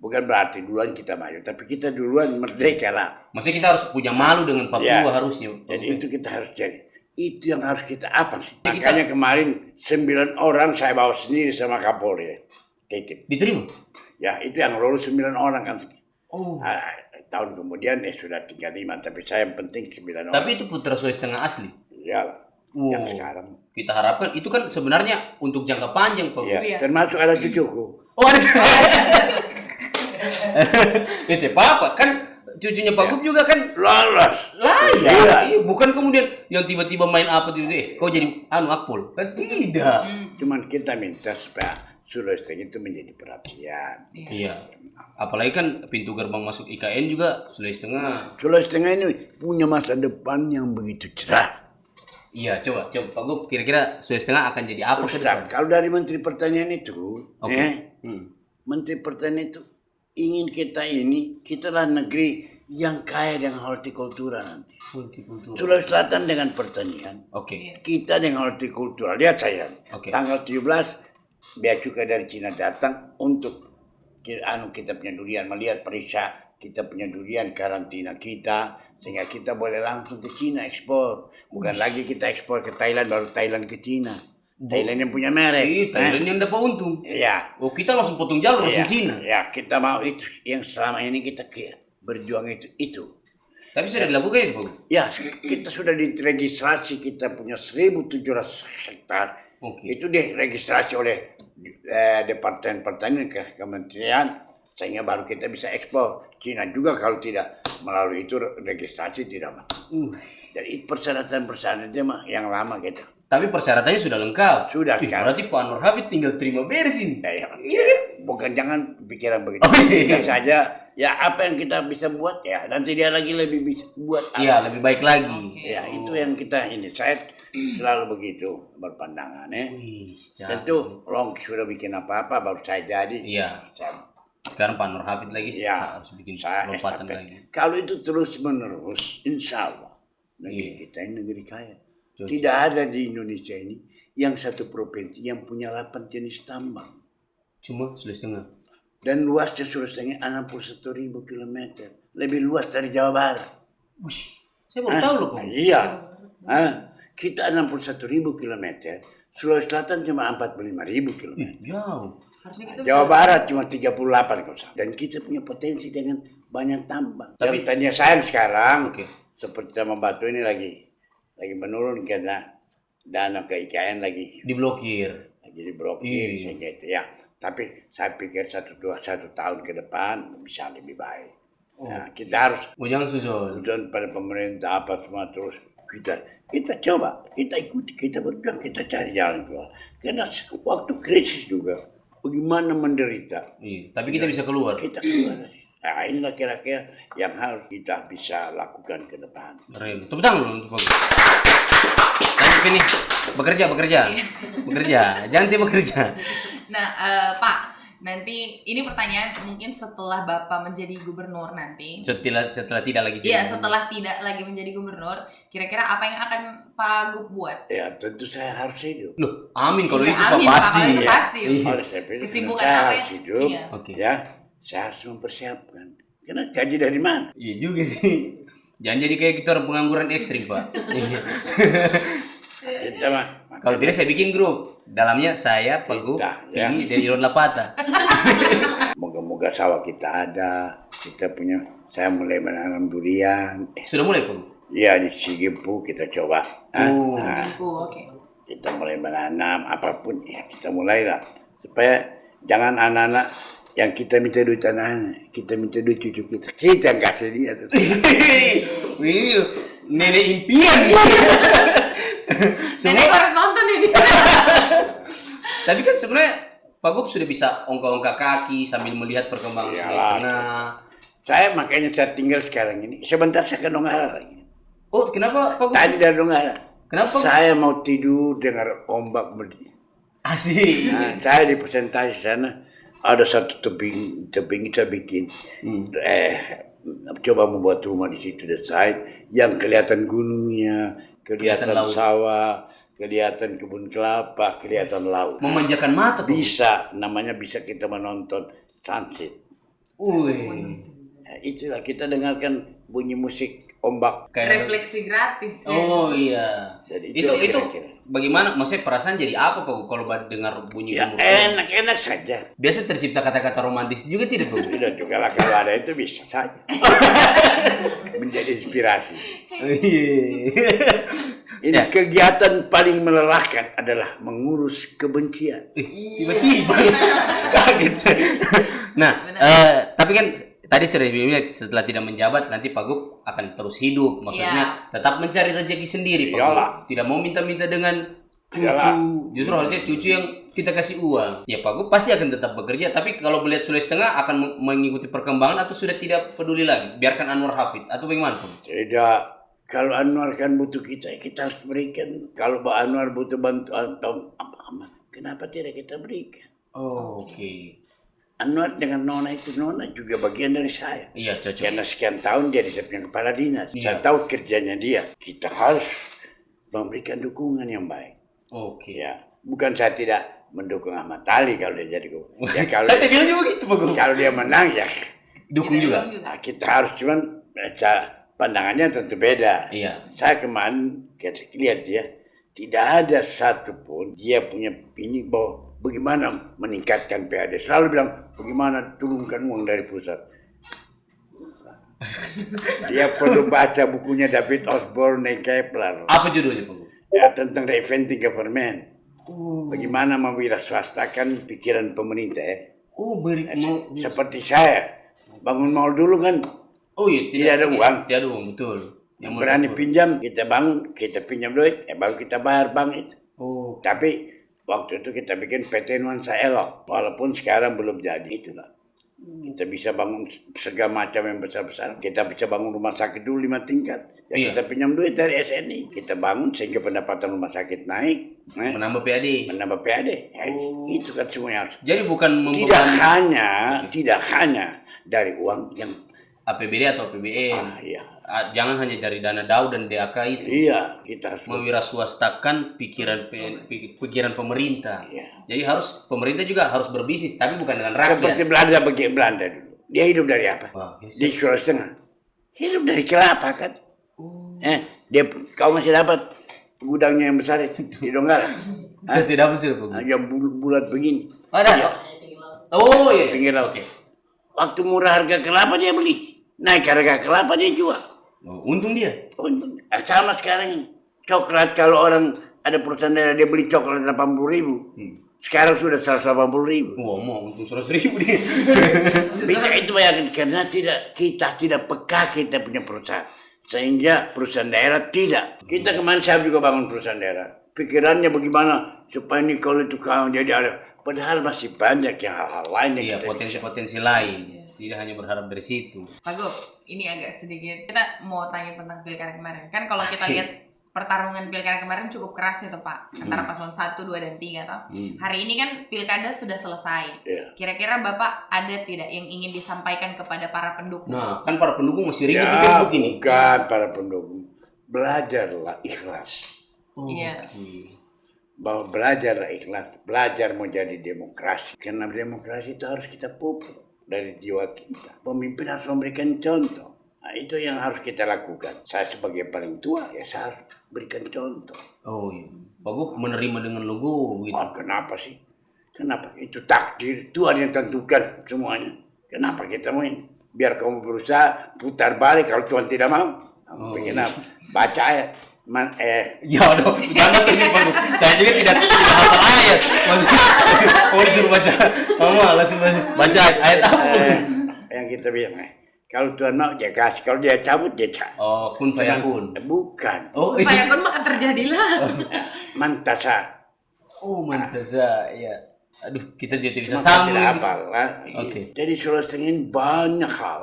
Bukan berarti duluan kita maju, tapi kita duluan merdeka lah. Maksudnya kita harus punya malu dengan Papua Ya. harusnya. Jadi itu kita harus jadi. Itu yang harus kita apa sih? Ya, kita- Makanya kemarin 9 orang saya bawa sendiri sama Kapolri. Titip. Diterima. Ya itu yang lolos 9 orang kan. Oh. Tahun kemudian sudah tinggal 5, tapi saya yang penting 9 orang. Tapi itu putra Sulawesi Tengah asli. Iyalah, yang sekarang. Kita harapkan itu kan sebenarnya untuk jangka panjang Pak. Ya, Iya. termasuk ada cucuku. Oh ada. Itu apa kan cucunya Pak Gub juga kan Lolos. layak. Iya, bukan kemudian yang tiba-tiba main apa tiba-tiba kau jadi akpol. Kan tidak. Cuman kita minta supaya Sulawesi Tengah itu menjadi perhatian. Iya. Apalagi kan pintu gerbang masuk IKN juga Sulawesi Tengah. Sulawesi Tengah ini punya masa depan yang begitu cerah. Iya, coba Pak Gub kira-kira Sulawesi Tengah akan jadi apa ke depan? Ustaz, kalau dari Menteri Pertanian itu, Oke. Menteri Pertanian itu ingin kita lah negeri yang kaya dengan hortikultura nanti. Hortikultura. Sulawesi Selatan dengan pertanian, Oke. kita dengan hortikultura. Lihat saya, Oke. tanggal 17 bea cukai dari Cina datang untuk kita punya durian, melihat periksa kita punya durian, karantina kita, sehingga kita boleh langsung ke Cina ekspor. Bukan lagi kita ekspor ke Thailand, baru Thailand ke Cina. Thailand yang punya merek. Iya, Thailand yang dapat untung. Iya. Oh, kita langsung potong jalur langsung Iya, Cina. ya kita mau itu yang selama ini kita berjuang itu. Tapi sudah dilakukan itu, Pak Gub? Ya, kita sudah diregistrasi, kita punya 1.700 hektar. Oke. Itu diregistrasi oleh Departemen Pertanian ke Kementerian, sehingga baru kita bisa ekspor. Cina juga kalau tidak melalui itu registrasi tidak mah. Jadi persyaratan-persyaratannya mah yang lama kita. Tapi persyaratannya sudah lengkap. Sudah, Ih, sekarang. berarti Pak Anwar Habib tinggal terima beresin. Ya, Iya kan? bukan jangan pikiran begitu. Oh, iya. Kita saja ya apa yang kita bisa buat ya nanti dia lagi lebih bisa buat apa. Iya, lebih baik lagi. Ya itu yang kita ini saya selalu begitu berpandangan ya. Wih, Tentu Long sudah bikin apa-apa baru saya jadi. Iya. Saya, Sekarang Pak Anwar Habib lagi ya, harus bikin saya lompatan estafet. lagi. Kalau itu terus menerus, insya Allah negeri kita ini negeri kaya. Cocok. Tidak ada di Indonesia ini yang satu provinsi yang punya 8 jenis tambang. Cuma Sulawesi Tengah. Dan luasnya Sulawesi Tengah 61.000 kilometer. Lebih luas dari Jawa Barat. Wih, saya baru tahu loh, Pak. Iya. Kita 61.000 kilometer. Sulawesi Selatan cuma 45.000 kilometer. Jauh. Harusnya kita Jawa Barat cuma 38 kalau salah. Dan kita punya potensi dengan banyak tambang. Tapi tadinya saya sekarang Oke. seperti sama Batu ini lagi menurun karena dana ke IKN lagi Diblokir. diblokir Iya. sehingga itu ya. Tapi saya pikir 1 tahun ke depan bisa lebih baik. Nah, kita harus Oh, jangan susun. dan pada pemerintah apa semua terus kita coba, kita ikuti, kita berjuang, kita cari jalan keluar. Karena waktu krisis juga, bagaimana menderita, Iya, tapi kita bisa keluar. kita keluar. Nah, inilah kira-kira yang harus kita bisa lakukan ke depan. Keren. Tepuk tangan dulu untuk Pak Gub. Lanjut ini. Bekerja. Jangan dia bekerja. Nah, Pak, nanti ini pertanyaan mungkin setelah Bapak menjadi gubernur nanti. Setelah tidak lagi Iya, jadi. setelah tidak lagi menjadi gubernur, kira-kira apa yang akan Pak Gub buat? Ya tentu saya harus hidup. Loh, amin kalau Iya, itu Pak amin, pasti. Pak, kalau itu Ya. pasti. Iya. Oleh sebab itu Kesibukan saya apa harus yang- hidup, iya. Oke. ya saya harus mempersiapkan Karena gaji dari mana? Iya juga sih. Jangan jadi kayak kita orang pengangguran ekstrim, Pak. Kita mah. Kalau tidak saya bikin grup. Dalamnya saya, Pak Gu, Kita, ya. Vini, dan Iron Lapata. Moga-moga sawah kita ada. Kita punya. Saya mulai menanam durian. Sudah mulai, Pak Gu? Ya di Sigipu kita coba. Oke. Kita mulai menanam apapun ya kita mulailah supaya jangan anak-anak yang kita minta duit anak-anak, kita minta duit cucu kita yang kasih dia. Wih, nenek impian. Nenek harus nonton ini. Tapi kan sebenarnya Pak Gub sudah bisa ongkak-ongkak kaki sambil melihat perkembangan Sulawesi Tengah. Saya makanya saya tinggal sekarang ini. Sebentar saya ke Donggala lagi. Oh, kenapa Pak Gub? Tadi dari Donggala. Kenapa? Saya mau tidur dengar ombak berdiri. Asik. Nah, saya di presentasi sana ada satu tebing saya bikin. Coba membuat rumah di situ dan saya yang kelihatan gunungnya, kelihatan Kelihatan laut. sawah, kelihatan kebun kelapa, kelihatan laut. Memanjakan mata, Pak Gub. Bisa, namanya bisa kita menonton sunset. Wih. Nah, itulah kita dengarkan bunyi musik ombak. Kayak Refleksi gratis. Ya. Oh iya. Jadi itu kira-kira. bagaimana? Maksudnya perasaan jadi apa Pak Gub kalau dengar bunyi Ya gemuruh? enak-enak saja. Biasa tercipta kata-kata romantis juga tidak Pak Gub? Tidak juga lah kalau ada itu bisa saja. Menjadi inspirasi. Ini kegiatan paling melelahkan adalah mengurus kebencian. Tiba-tiba kaget saya. Nah, tapi kan tadi sudah dibilang setelah tidak menjabat nanti Pak Gub akan terus hidup, maksudnya tetap mencari rezeki sendiri Pak Gub. Iyalah. Tidak mau minta-minta dengan cucu. Iyalah. Justru harusnya cucu yang kita kasih uang. Ya Pak Gub pasti akan tetap bekerja, tapi kalau melihat Sulawesi Tengah akan mengikuti perkembangan atau sudah tidak peduli lagi, biarkan Anwar Hafid atau bagaimana Pak Gub? Tidak. Kalau Anwar kan butuh kita harus berikan. Kalau Pak Anwar butuh bantuan, kenapa tidak kita berikan? Oh, oke. Anwar dengan Nona itu, Nona juga bagian dari saya. Iya, cocok. Karena sekian tahun jadi saya punya kepala dinas. Iya. Saya tahu kerjanya dia. Kita harus memberikan dukungan yang baik. Oke. Ya, bukan saya tidak mendukung Ahmad Ali kalau dia jadi gubernur. Ya, kalau Saya bilang juga begitu Pak Gub. kalau dia menang ya Dukung juga. nah, kita harus cuman pandangannya tentu beda. Iya. Saya kemarin lihat dia tidak ada satupun dia punya ini bahwa bagaimana meningkatkan PAD. Selalu bilang bagaimana turunkan uang dari pusat. Dia perlu baca bukunya David Osborne dan Kepler. Apa judulnya Pak Gub? Ya, tentang reinventing government. Bagaimana mewirausahakan pikiran pemerintah ya. Oh, Seperti saya bangun mall dulu kan. Oh iya, Tidak ada uang. Tidak ada uang, betul. Yang Berani betul. pinjam, kita bangun, kita pinjam duit, baru kita bayar bank itu. Oh, Tapi waktu itu kita bikin PT Nuansa Elok, walaupun sekarang belum jadi itulah. Kita bisa bangun segala macam yang besar-besar. Kita bisa bangun rumah sakit dulu 5 tingkat. Ya, Iya. kita pinjam duit dari SNI. Kita bangun sehingga pendapatan rumah sakit naik. menambah PAD. Menambah PAD. Ya, itu kan semuanya harus. Jadi bukan Tidak membeban hanya dari uang yang APBD atau APBN. iya. Jangan hanya dari dana DAU dan DAK itu. Iya, kita harus Mewirausahakan pikiran pemerintah. Iya. Jadi pemerintah juga harus berbisnis, tapi bukan dengan rakyat. seperti Belanda dulu. Dia hidup dari apa? Wah, yes. Di Sulawesi Tengah. Hidup dari kelapa kan. Kau masih dapat gudangnya yang besar itu di Donggala. Saya tidak betul, Pak Gub. Yang bulat begini. Ada. Oh iya. Pinggir laut. Waktu murah harga kelapa dia beli. Naik harga kelapa dia jual. Oh, untung dia. Untung. Sama sekarang ini. Coklat kalau orang ada perusahaan daerah dia beli coklat 80.000. Sekarang sudah 180.000. Wah, mau untung 100.000 dia. Bisa itu bayangkan karena kita tidak peka kita punya perusahaan. Sehingga perusahaan daerah tidak. Kita kemarin saya juga bangun perusahaan daerah. Pikirannya bagaimana supaya ini kalau itu kau jadi ada. Padahal masih banyak yang hal-hal lain yang Iya, kita potensi-potensi lain. Tidak hanya berharap dari situ. Pak Gub, ini agak sedikit kita mau tanya tentang pilkada kemarin. Kan kalau kita Asik. lihat pertarungan pilkada kemarin cukup keras ya toh Pak, antara paslon 1, 2 dan 3 toh. Hari ini kan pilkada sudah selesai. Iya. Kira-kira Bapak ada tidak yang ingin disampaikan kepada para pendukung? Nah, kan para pendukung masih ribut di Ya, Facebook ini. bukan para pendukung. Belajarlah ikhlas. Iya. Oke. Bahwa belajarlah ikhlas. Belajar mau jadi demokrasi. Karena demokrasi itu harus kita pupuk. dari jiwa kita. Pemimpin harus memberikan contoh. Nah, itu yang harus kita lakukan. Saya sebagai paling tua, ya saya harus berikan contoh. Oh iya. Pak Gub menerima dengan logo begitu. Oh, kenapa sih? Kenapa? Itu takdir, Tuhan yang tentukan semuanya. Kenapa kita main? Biar kamu berusaha putar balik kalau Tuhan tidak mau. Kenapa? Baca ayat. Ya dong, jangan tuh Pak Gub. Saya juga tidak hafal ayat. Maksudnya, mau disuruh baca. Mama langsung baca ayat apa? Yang kita bilang, kalau Tuhan mau dia kasih, kalau dia cabut dia cabut. Oh, kun fayakun. Bukan. Oh, Saya pun maka terjadilah. Mantasa. Oh, mantaza. Ya. Aduh, kita jadi bisa Maka sambung. tidak hafal. Oke. Jadi Sulawesi Tengah banyak hal.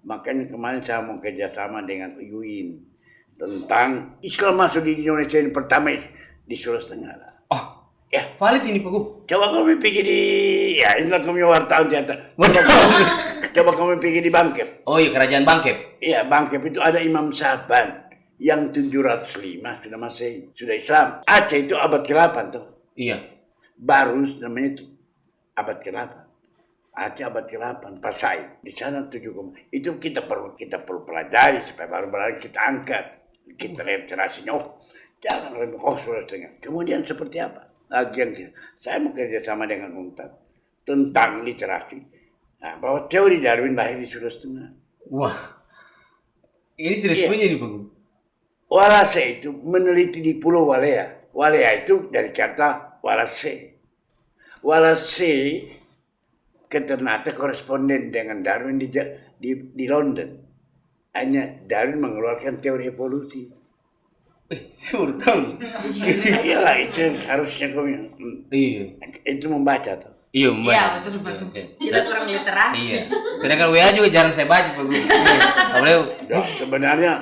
Makanya kemarin saya mau kerjasama dengan UIN tentang Islam masuk di Indonesia ini pertama di Sulawesi Tengah. Oh, Ya, valid ini Pak Gub. coba kamu pikir di, ya inilah kamu wartawan ternyata. Coba kamu pikir di Bangkep. Oh iya, kerajaan Bangkep. Iya, Bangkep itu ada Imam Saban yang 705 sudah Masehi, sudah Islam. Aceh itu abad ke-8 tuh. Iya. Baru namanya itu abad ke-8. Aceh abad ke-8, Pasai. Di sana 7, itu kita perlu pelajari supaya baru-baru kita angkat. Kita lihat cerasinya. Oh, jangan remeh. Oh, Sulawesi Tengah. Kemudian seperti apa? Lagian saya mau kerja sama dengan UNTAD tentang literasi. Nah, bahwa teori Darwin lahir di Sulawesi Tengah. Wah. Ini serius punya nih Pak Gub. Walase itu meneliti di Pulau Walea. Walea itu dari kata walase. Walase ternyata koresponden dengan Darwin di London. Hanya Darwin mengeluarkan teori evolusi. Saya baru tahu nih. Iyalah itu yang harusnya kamu Iya. itu membaca tuh. Iya, Mbak. Iya, betul Pak Gub. Kita kurang literasi. Iya. Sedangkan WA juga jarang saya baca Pak Gub. Iya. Apalagi Ya, sebenarnya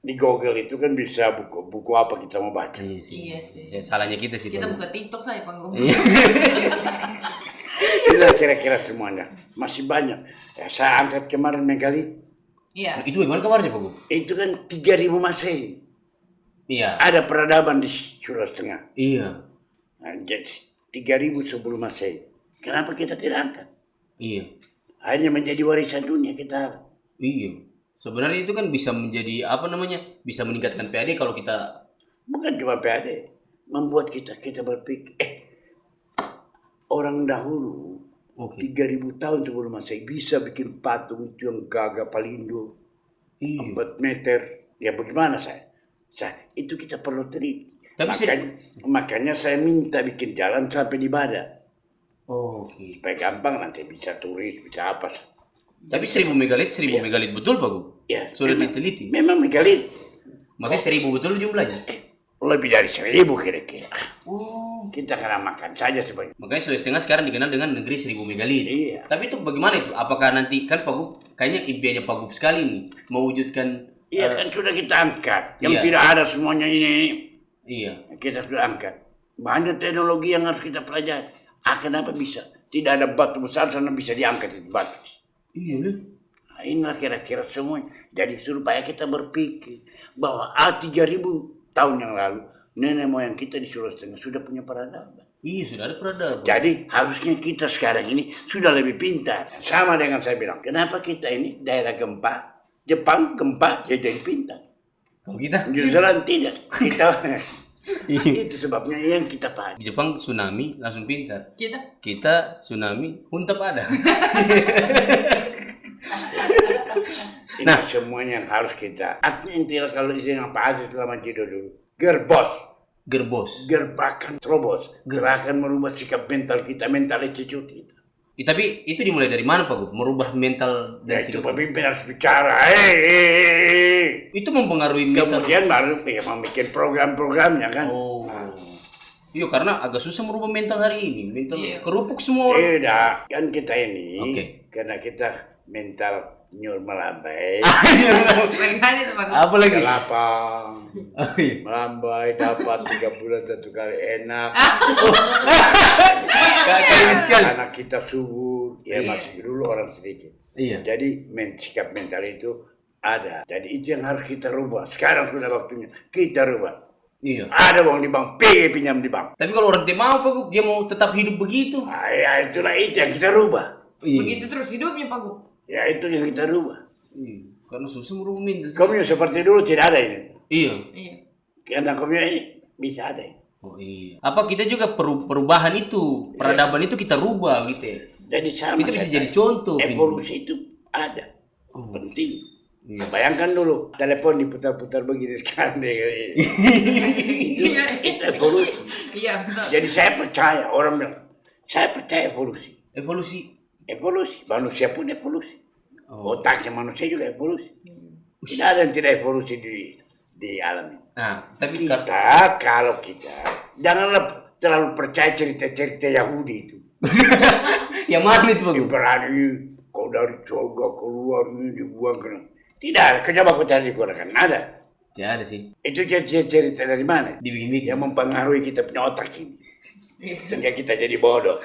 di Google itu kan bisa buku apa kita mau baca. Iya sih. Iya sih. Salahnya kita sih. Kita Pak Gub. buka TikTok saja Pak Gub. Iya. Inilah kira-kira semuanya. Masih banyak. Ya, saya angkat kemarin megalit. Iya. Itu bagaimana kabarnya Pak Gub? Itu kan 3000 Masehi. Iya. Ada peradaban di Sulawesi Tengah. Iya. Nah, jadi 3000 sebelum Masehi. Kenapa kita tidak angkat? Iya. Hanya menjadi warisan dunia kita. Iya. Sebenarnya itu kan bisa menjadi apa namanya? Bisa meningkatkan PAD kalau kita Bukan cuma PAD. Membuat kita berpikir. Orang dahulu. oke. 3000 tahun sebelum Masehi bisa bikin patung itu yang gagah Palindo. Iya. 4 meter. Ya bagaimana saya? Itu kita perlu teliti. Tapi Makanya saya minta bikin jalan sampai di Badak. Oke. Supaya gampang nanti bisa turis, bisa apa. Tapi 1000 megalit betul Pak Gub? Ya, Sudah memang- diteliti. Memang megalit. Maksudnya 1000 betul jumlahnya? Lebih dari 1000 kira-kira. Oh. Kita kena makan saja sebagai. Makanya Sulawesi Tengah sekarang dikenal dengan negeri 1000 megalit. Iya. Tapi itu bagaimana itu? Apakah nanti kan Pak Gub kayaknya impiannya Pak Gub sekali nih mewujudkan Iya kan sudah kita angkat. Yang iya. tidak ada semuanya ini. iya. Kita sudah angkat. Banyak teknologi yang harus kita pelajari. Kenapa bisa? Tidak ada batu besar sana bisa diangkat itu batu. Iya deh. Nah, inilah kira-kira semuanya. Jadi supaya kita berpikir bahwa 3000 tahun yang lalu nenek moyang kita di Sulawesi Tengah sudah punya peradaban. Iya sudah ada peradaban. Jadi harusnya kita sekarang ini sudah lebih pintar. Sama dengan saya bilang, kenapa kita ini daerah gempa, Jepang gempa jadi pintar. Kalau kita New Zealand tidak. Kita Iya. itu sebabnya yang kita pahami. di Jepang tsunami langsung pintar. Kita Kita tsunami huntap ada. Ini semuanya yang harus kita. Artinya intinya kalau di sini Pak Aziz telah menjido dulu. Gerbos, Gerbos. gerbakan terobos, gerakan merubah sikap mental kita, mental attitude kita. Tapi itu dimulai dari mana Pak Gub? Merubah mental Ya dan itu sikap. pemimpin harus bicara. Itu mempengaruhi mental. Kemudian baru ya membuat program-programnya kan. Oh. Iya karena agak susah merubah mental hari ini. Mental Iya. kerupuk semua orang. Tidak, kan kita ini Oke. karena kita mental nyur melambai, bagaimana itu Pak Gub? Apa lagi? lapang, Oh, iya. melambai dapat 3 bulan 1 kali enak. Kayak ini sekali. Anak kita subur, ya Iya. masih dulu orang sedikit. Iya. Jadi sikap mental itu ada. Jadi itu yang harus kita rubah. Sekarang sudah waktunya kita rubah. Iya. Ada uang di bank, pergi pinjam di bank. Tapi kalau orang tidak mau Pak Gub, dia mau tetap hidup begitu. Ya itulah itu yang kita rubah. Iya. Begitu terus hidupnya Pak Gub. Ya itu yang kita rubah. Iya. Karena susah merubah mental. Komio seperti dulu tidak ada ini. Iya. Iya. Karena komio ini bisa ada. Oh iya. Apa kita juga perubahan itu, peradaban itu kita rubah gitu ya. Jadi sama. Itu bisa saya jadi tanya. contoh. Evolusi itu ada. Oh. Penting. Iya. Bayangkan dulu telepon diputar-putar begini sekarang deh. itu evolusi. Iya betul. Jadi saya percaya orang bilang, saya percaya evolusi. Evolusi. Evolusi, manusia pun evolusi. Oh. Otaknya manusia juga evolusi. Tidak ada yang tidak evolusi di alam ini. Nah, tapi Kalau kita janganlah terlalu percaya cerita-cerita Yahudi itu. yang mana itu Pak Gub? Berani kau dari surga keluar ini dibuang ke. Tidak ada, coba kau cari di Quran. Ada. Tidak ada sih. Itu cerita dari mana? Dibikin-bikin. Yang mempengaruhi kita punya otak ini. Iya. Sehingga kita jadi bodoh.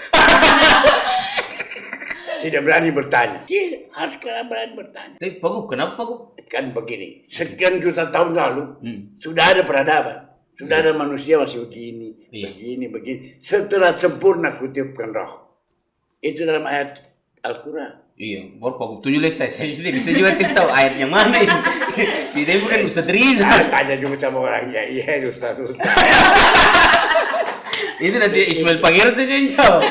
Tidak berani bertanya. Tidak, harus kalian berani bertanya. Tapi Pak Gub, kenapa Pak Gub? Kan begini, sekian juta tahun lalu sudah ada peradaban. Sudah ada manusia masih begini, Iya. begini. Setelah sempurna kutipkan roh. Itu dalam ayat Al-Quran. Iya, baru Pak Gub tunjuk saya bisa juga tes tahu ayatnya mana ini. Tidak bukan Ustaz Riza. Saya tanya juga sama orang, iya Ustaz. Itu nanti Ismail Pangeran saja yang jawab.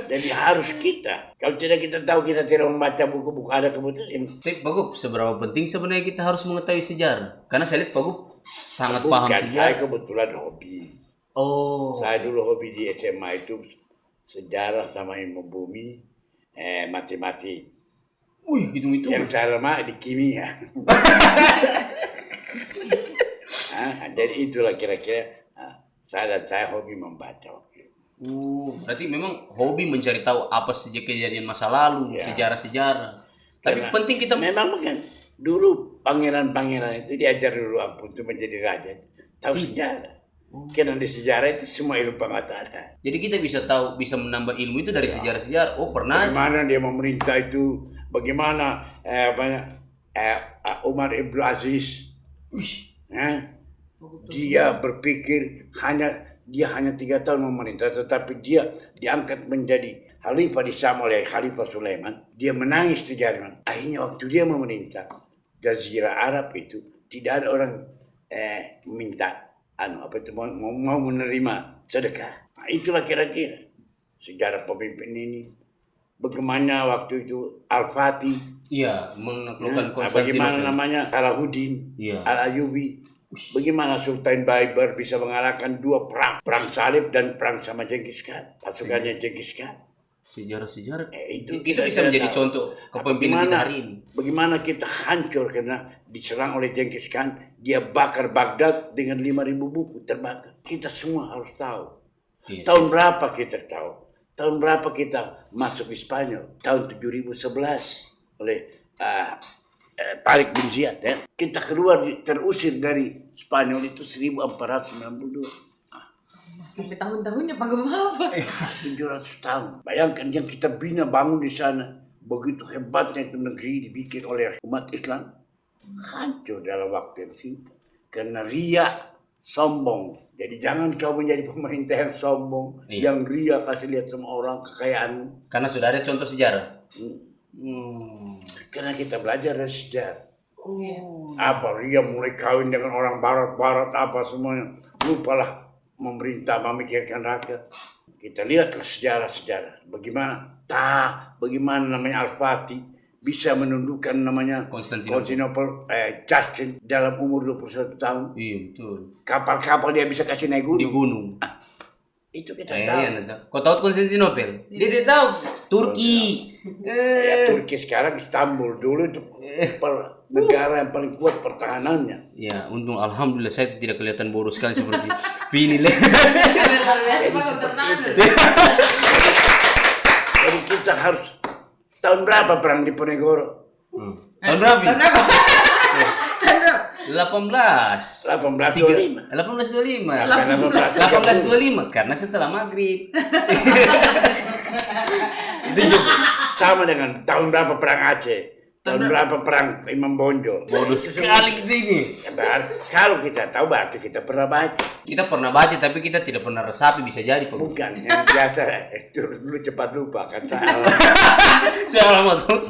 Jadi harus kita. Kalau tidak kita tahu, kita tidak membaca buku-buku ada kebetulan. Tapi Pak Gub, seberapa penting sebenarnya kita harus mengetahui sejarah? Karena saya lihat Pak Gub sangat paham Bukan, sejarah. saya kebetulan hobi. Oh. Saya dulu hobi di SMA itu sejarah sama ilmu bumi, matematik. Wih, hitung-hitung. Yang saya lemah di kimia. Jadi itulah kira-kira saya hobi membaca. Berarti memang hobi mencari tahu apa saja kejadian masa lalu, Ya. sejarah-sejarah. Tapi Karena penting kita memang kan dulu pangeran-pangeran itu diajar dulu apa untuk menjadi raja. Tahu sejarah. Karena di sejarah itu semua ilmu pengetahuan. jadi kita bisa tahu, bisa menambah ilmu itu dari sejarah-sejarah. Oh, pernah. Bagaimana dia memerintah itu, bagaimana Umar Ibn Aziz, dia berpikir dia hanya 3 tahun memerintah, tetapi dia diangkat menjadi khalifah di Syam oleh Khalifah Sulaiman. Dia menangis di Jerman. Akhirnya waktu dia memerintah Jazirah Arab itu tidak ada orang minta mau menerima sedekah. Nah, itulah kira-kira sejarah pemimpin ini. Bagaimana waktu itu Al-Fatih, Iya, menaklukkan bagaimana Konstantinopel. namanya Salahuddin, Iya. Al-Ayyubi, bagaimana Sultan Baibar bisa mengalahkan 2 perang salib dan perang sama Genghis Khan, pasukannya Genghis Khan. Sejarah-sejarah. Itu Itu kita bisa menjadi tahu. contoh kepemimpinan kita hari ini. Bagaimana kita hancur karena diserang oleh Genghis Khan, dia bakar Baghdad dengan 5.000 buku terbakar. Kita semua harus tahu. Iya, Tahun berapa kita tahu? Tahun berapa kita masuk di Spanyol? Tahun 7011 oleh Tariq bin Ziyad. Ya. Kita keluar terusir dari Spanyol itu 1492. Sampai tahun-tahunnya Pak Gub apa? 700 tahun. Bayangkan yang kita bina bangun di sana. Begitu hebatnya itu negeri dibikin oleh umat Islam. Hancur dalam waktu yang singkat. Karena ria, sombong. Jadi jangan kau menjadi pemerintah yang sombong. Iya. Yang ria kasih lihat sama orang kekayaanmu. Karena sudah ada contoh sejarah. Karena kita belajar dari sejarah. Oh. Apa ria mulai kawin dengan orang barat-barat apa semuanya. Lupalah memerintah memikirkan rakyat. Kita lihatlah sejarah-sejarah. Bagaimana namanya Al-Fatih bisa menundukkan namanya Konstantinopel Justin dalam umur 21 tahun. Iya, betul. Kapal-kapal dia bisa kasih naik gunung. Di gunung. Itu kita tahu. Iya, kau tahu Konstantinopel? Dia tidak tahu. Turki. Ya Turki sekarang Istanbul. Dulu itu negara yang paling kuat pertahanannya. Ya, untung alhamdulillah saya tidak kelihatan bodoh sekali seperti Vini. Luar biasa Jadi Pak Gub seperti tertahan. itu. Jadi kita harus tahun berapa perang di Ponegoro? Tahun berapa? Tahun berapa? Tahun berapa? 1825. 1825. 1825. 1825 karena setelah maghrib. Itu juga Sama dengan tahun berapa perang Aceh? Tahun berapa perang Imam Bonjol? Bodoh sekali kita ini. Kalau kita tahu berarti kita pernah baca. Kita pernah baca tapi kita tidak pernah resapi, bisa jadi Pak. Bukan, yang biasa itu dulu cepat lupa kan salah. Salah betul.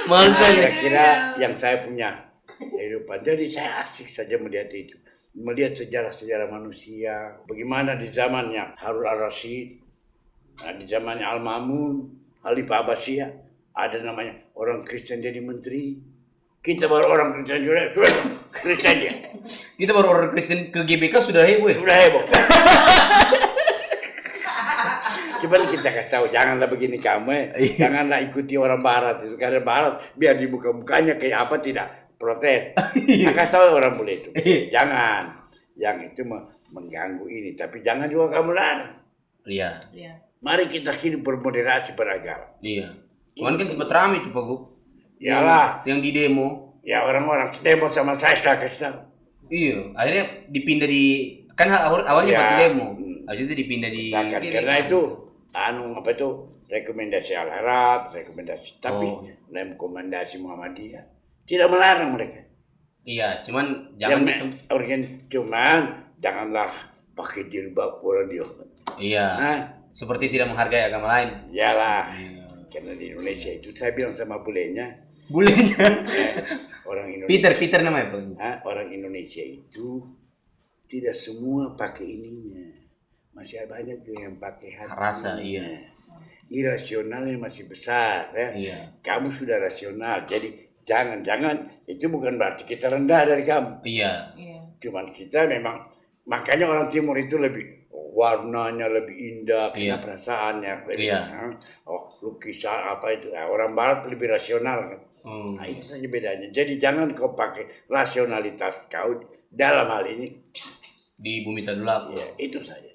Malu Saya saya. kira yang saya punya kehidupan. Jadi saya asik saja melihat itu. Melihat sejarah-sejarah manusia. Bagaimana di zamannya Harun al-Rasyid, di zamannya Al-Ma'mun, Khalifah Abbasiyah, ada namanya orang Kristen jadi menteri. Kita baru orang Kristen juga, Kristen dia. Kita baru orang Kristen ke GBK sudah heboh ya? Sudah heboh. Cuman kita kasih tahu, janganlah begini kamu, janganlah ikuti orang Barat itu. Karena Barat biar dibuka mukanya kayak apa tidak protes. Saya kasih tahu orang boleh itu. Jangan, yang itu mengganggu ini. Tapi jangan juga kamu larang. Iya. Iya. Mari kita hidup bermoderasi beragama. Iya. Kemarin kan sempat ramai tuh Pak Gup. Iyalah, Yang di demo. ya orang-orang demo sama saya kasih tahu. Iya. Akhirnya dipindah di kan awalnya Ya. waktu demo. Habis itu dipindah di. Silakan. Karena itu apa itu rekomendasi Al-Harad, rekomendasi tapi rekomendasi Muhammadiyah tidak melarang mereka. Iya. Cuman jangan gitu. Cuman janganlah pakai jilbab orang dia. Iya. Hah? Seperti tidak menghargai agama lain. Iyalah. Iya. Karena di Indonesia itu saya bilang sama bulenya, Bulenya. orang Indonesia. Peter namanya Pak. Orang Indonesia itu tidak semua pakai ininya. Masih banyak juga yang pakai hati. Rasa, iya. Irasionalnya masih besar ya. Iya. Kamu sudah rasional. Jadi jangan itu bukan berarti kita rendah dari kamu. Iya. Iya. Cuman kita memang makanya orang timur itu lebih warnanya lebih indah, Iya. perasaannya lebih Iya. lukisan apa itu. Orang barat lebih rasional kan. Nah, itu saja bedanya. Jadi jangan kau pakai rasionalitas kau dalam hal ini. Di Bumi Tadulako. Ya, itu saja.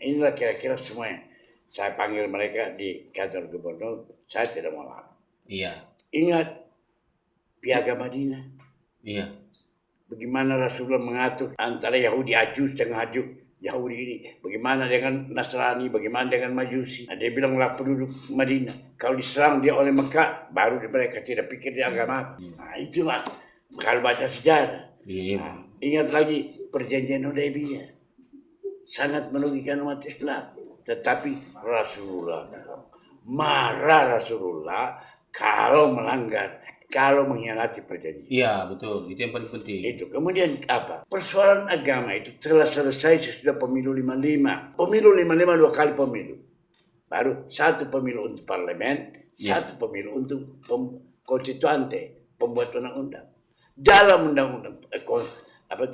Inilah kira-kira semua yang saya panggil mereka di kantor gubernur. Saya tidak mau larang. Iya. Ingat piagam Madinah. Iya. Bagaimana Rasulullah mengatur antara Yahudi Ajus dengan Hajuk. Yahudi ini. Bagaimana dengan Nasrani, bagaimana dengan Majusi. Nah, dia bilanglah penduduk Madinah. Kalau diserang dia oleh Mekah, baru mereka tidak pikir dia agama apa. Nah, itulah. Kalau baca sejarah. Iya. Nah, ingat lagi perjanjian Hudaybiyah. Sangat merugikan umat Islam. Tetapi Rasulullah marah Rasulullah kalau melanggar, kalau mengkhianati perjanjian. Iya, betul. Itu yang paling penting. Itu. Kemudian apa? Persoalan agama itu telah selesai sesudah pemilu 55. Pemilu 55 2 kali pemilu. Baru satu pemilu untuk parlemen, satu pemilu untuk konstituante, pembuat undang-undang. Dalam undang-undang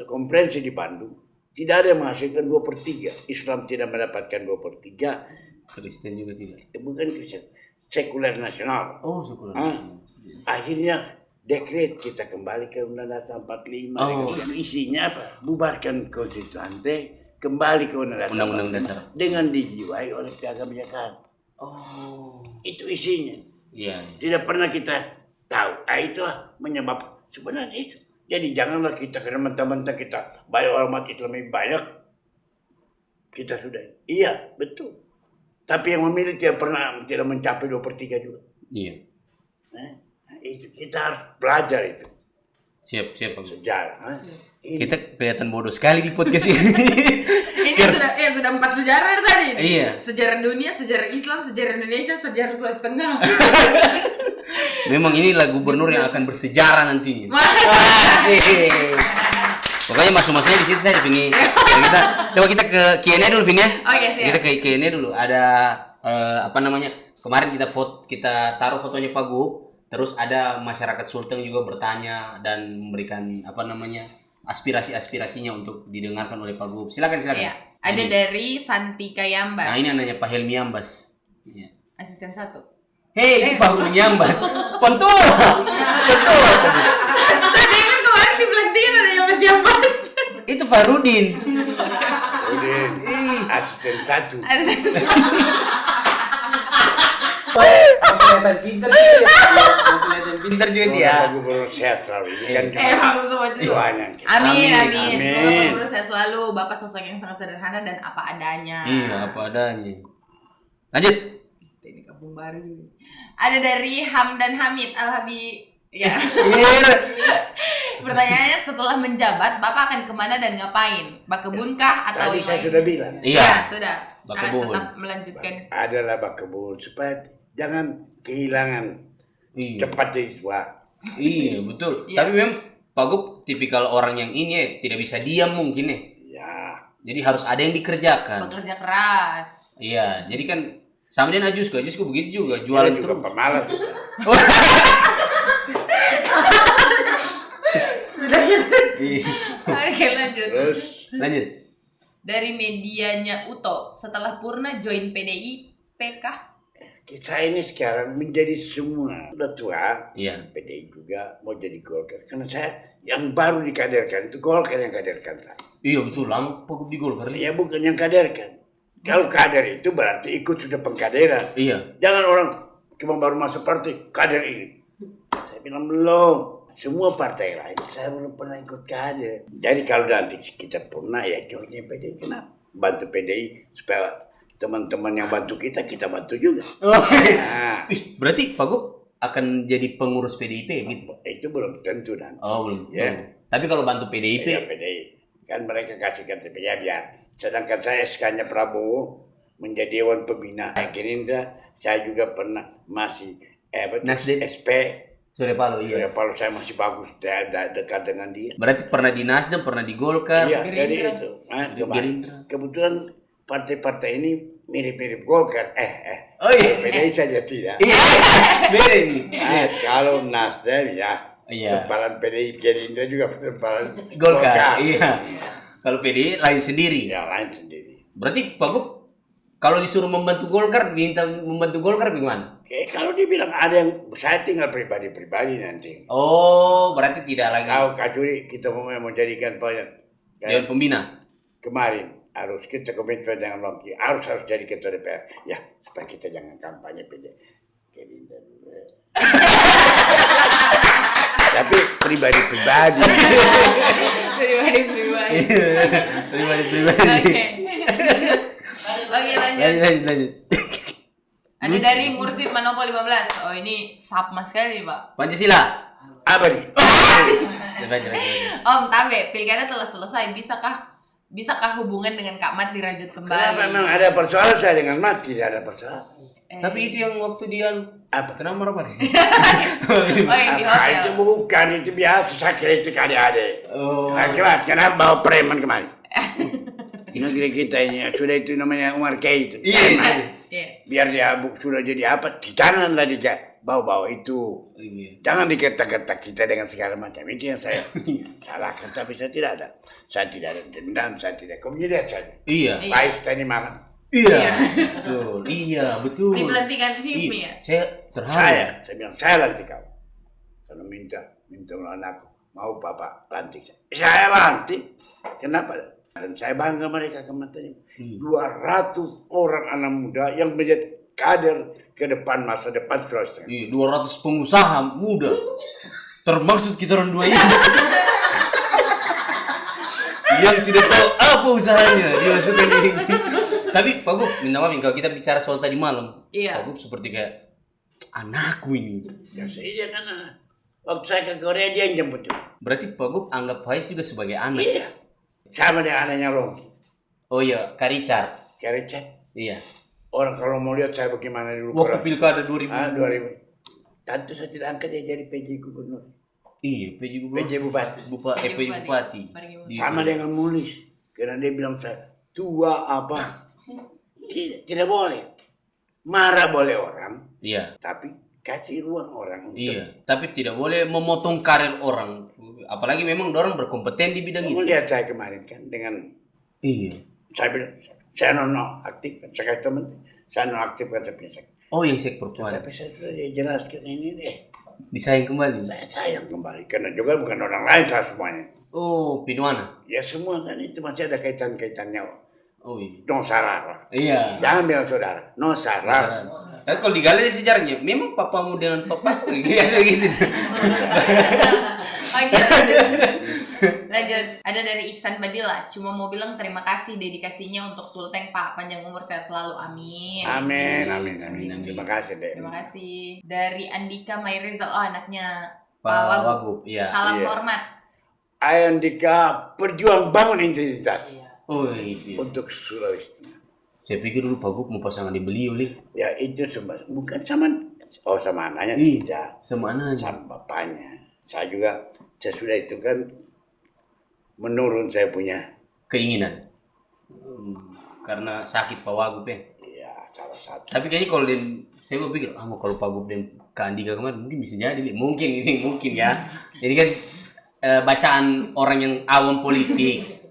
konferensi di Bandung tidak ada yang menghasilkan 2/3. Islam tidak mendapatkan 2/3. Kristen juga tidak. Bukan Kristen, sekuler nasional. Oh, syukur. Akhirnya dekret kita kembali ke Undang-Undang 45. Itu isinya apa? Bubarkan konstituante, kembali ke Undang-Undang dasar. dengan dijiwai oleh piagam Jakarta. Oh. Itu isinya. Iya. Tidak pernah kita tahu. Itulah menyebab sebenarnya itu. Jadi janganlah kita karena mentah-mentah kita banyak umat Islam lebih banyak. Kita sudah. Iya, betul. Tapi yang memilih tidak mencapai 2/3 juga. Iya. Nah, itu kita harus belajar itu. Siap, Pak. Sejarah. Kita kelihatan bodoh sekali di podcast ini. Ini sudah 4 sejarah tadi. Iya. Sejarah dunia, sejarah Islam, sejarah Indonesia, sejarah Sulawesi Tengah. Memang inilah gubernur yang akan bersejarah nantinya. Pokoknya masuk-masuknya di situ saja, Vini. Coba kita ke Q&A dulu, Vini ya. Oke, siap. Kita ke Q&A dulu. Ada apa namanya? Kemarin kita taruh fotonya Pak Gup. Terus ada masyarakat Sulteng juga bertanya dan memberikan apa namanya aspirasinya untuk didengarkan oleh Pak Gup. Silakan. Iya. Ada dari Santika Yambas. Nah ini namanya Pak Helmi Yambas. Iya. Asisten 1. Hei, itu Farudin Yambas. Pentul. Tadi kan kemarin di pelantikan ada Yambas. Itu Farudin. Udin, asisten 1. Kelihatan pintar juga dia. Gubernur sehat selalu. Ini kan Bagus sobat itu. doanya. Amin. Amin. Semoga gubernur sehat selalu. Bapak sosok yang sangat sederhana dan apa adanya. Iya, apa adanya. Lanjut. Ini kampung baru. Ada dari Hamdan Hamid Al-Habi Ya. Iya. Pertanyaannya, setelah menjabat, Bapak akan kemana dan ngapain? Bakebun kah atau Tadi yang saya lain? sudah bilang. Iya. Ya, sudah. Akan Bakebun. tetap melanjutkan. Adalah bakebun supaya jangan kehilangan Iya. cepat jadi tua. Iya, betul. Iya. Tapi memang Pak Gup tipikal orang yang ini ya, tidak bisa diam mungkin ya. Ya, Jadi harus ada yang dikerjakan. Bekerja keras. Iya, jadi kan sama dengan Ajusku begitu juga, saya jualan juga terus. pemalas juga. Sudah gitu. Iya. Oke, lanjut. Terus Lanjut. Dari medianya Uto, setelah Purna join PDIP kah? saya ini sekarang menjadi semua udah tua. Iya. PDI juga mau jadi Golkar karena saya yang baru dikaderkan itu Golkar yang kaderkan saya. Iya betul, lama Pak Gup di Golkar. Ya bukan yang kaderkan. Kalau kader itu berarti ikut sudah pengkaderan. Iya. Jangan orang cuma baru masuk partai kader ini. Saya bilang belum. Semua partai lain saya belum pernah ikut kader. Jadi kalau nanti kita pernah ya joinnya PDI, kenapa? Bantu PDI supaya teman-teman yang bantu kita bantu juga. Oh, Nah, ih, berarti Pak Gup akan jadi pengurus PDIP gitu. itu belum tentu nanti. Oh, belum. Ya. Tapi kalau bantu PDIP, Ya, PDI. Kan mereka kasih KTP ya biar. Sedangkan saya SK-nya Prabowo menjadi Dewan Pembina Gerindra, saya juga pernah masih Nasdem. SP. Surya Paloh, iya. Ya, kalau saya masih bagus, saya dekat dengan dia. Berarti pernah di Nasdem, pernah di Golkar. Iya, Gerindra. jadi itu. Nah, Gerindra. kebetulan partai-partai ini mirip-mirip Golkar. Oh iya. PDI saja tidak. Iya. Beda ini. Nah, kalau Nasdem ya, Iya. sempalan PDI Gerindra juga sempalan Golkar. Iya. Kalau PDI lain sendiri. Ya lain sendiri. Berarti Pak Gup kalau disuruh membantu Golkar, minta membantu Golkar bagaimana? Kalau dibilang ada yang saya tinggal pribadi-pribadi nanti. Oh, berarti tidak lagi Kau Kajuri kita mau jadikan banyak. Dewan Pembina. Kemarin harus kita komitmen dengan Longki harus jadi ketua DPR ya supaya kita jangan kampanye PD Gerindra dulu. Tapi pribadi-pribadi. Pribadi-pribadi. Pribadi-pribadi. Oke. Oke, lanjut. Lanjut. Ada dari Mursid Manopo 15. Oh, ini sama sekali, Pak. Pancasila. Apa nih? Baca. Om Tabe, pilkada telah selesai. Bisakah hubungan dengan Kak Mat dirajut kembali? Kenapa memang ada persoalan saya dengan Mat? Tidak ada persoalan. Tapi itu yang waktu dia Apa? kenapa marah? Oh, yang di Apa hotel. itu bukan itu biasa saya kritik adik-adik. Oh. Laki-laki kenapa bawa preman kemari? Negeri kita ini sudah itu namanya Umar Kay itu. Iya. Iya. Biar dia sudah jadi apa? Janganlah dia bawa-bawa itu. Iya. Jangan diketak-ketak kita dengan segala macam. Itu yang saya salahkan. Tapi saya tidak ada. Saya tidak ada dendam. Saya tidak. Kau lihat saja. Iya. Iya. Pais tadi malam. Iya. Betul. Iya, betul. Dipelantikan Vivi ya? Saya terharu. Saya bilang saya lantik kau. Kalau minta anakku mau papa lantik saya lantik. Kenapa? Dan saya bangga mereka kemarin. 200 orang anak muda yang menjadi kader ke depan masa depan Sulawesi Tengah. Iya, 200 pengusaha muda. Termaksud kita orang dua ini. Yang tidak tahu apa usahanya di masa ini. Tapi Pak Gup, minta maaf kalau kita bicara soal tadi malam. Iya. Pak Gup seperti kayak anakku ini. Ya saya kan waktu saya ke Korea dia yang jemput juga. Berarti Pak Gup anggap Faiz juga sebagai anak. Iya. Sama dengan anaknya Longki. Oh iya, Kak Richard. Cari cek. Iya. Orang kalau mau lihat saya bagaimana dulu. Waktu pilkada 2000. 2000. Tentu saya tidak angkat dia jadi PJ Gubernur. Iya, PJ Gubernur. PJ Bupati. PJ Bupati. Di- Sama dengan Mulis. Karena dia bilang saya, tua apa? Tidak boleh. Marah boleh orang, Iya. tapi kasih ruang orang untuk. Iya, tapi tidak boleh memotong karir orang. Apalagi memang orang berkompeten di bidang Kamu itu. lihat saya kemarin kan dengan Iya. saya bilang, saya non aktif kan, saya teman, saya non aktif kan saya bilang. Oh, yang saya perempuan. Tapi saya sudah jelaskan ini deh. Disayang kembali. Saya sayang kembali karena juga bukan orang lain saya semuanya. Oh, Pinuana. Ya semua kan itu masih ada kaitan-kaitannya. Oh iya. No sarara. Iya. Jangan bilang saudara. No sarara. Tapi kalau digali sejarahnya, memang papamu dengan papaku biasa gitu. Oke, lanjut. Ada dari Iksan Badila. Cuma mau bilang terima kasih dedikasinya untuk Sulteng, Pak. Panjang umur sehat selalu. Amin. Amin. Terima kasih deh. Terima kasih. Dari Andika Maireza. Oh, anaknya Pak Wagub, iya. Salam Iya. hormat. Andika berjuang bangun identitas Oh iya. untuk Sulawesi. Saya pikir dulu Pak Wagub mau pasangan di beliau, Li. Ya itu bukan sama sama anaknya Ih, tidak, sama anaknya. sama bapaknya. Saya juga sesudah itu kan menurun saya punya Keinginan. Karena sakit Pak Wagub ya. ya salah satu. Tapi kayaknya kalau saya mau pikir, mau kalau Pak Wagub dan Kak Andika kemarin mungkin bisa jadi, Li. Mungkin ini mungkin ya. Ini kan bacaan orang yang awam politik.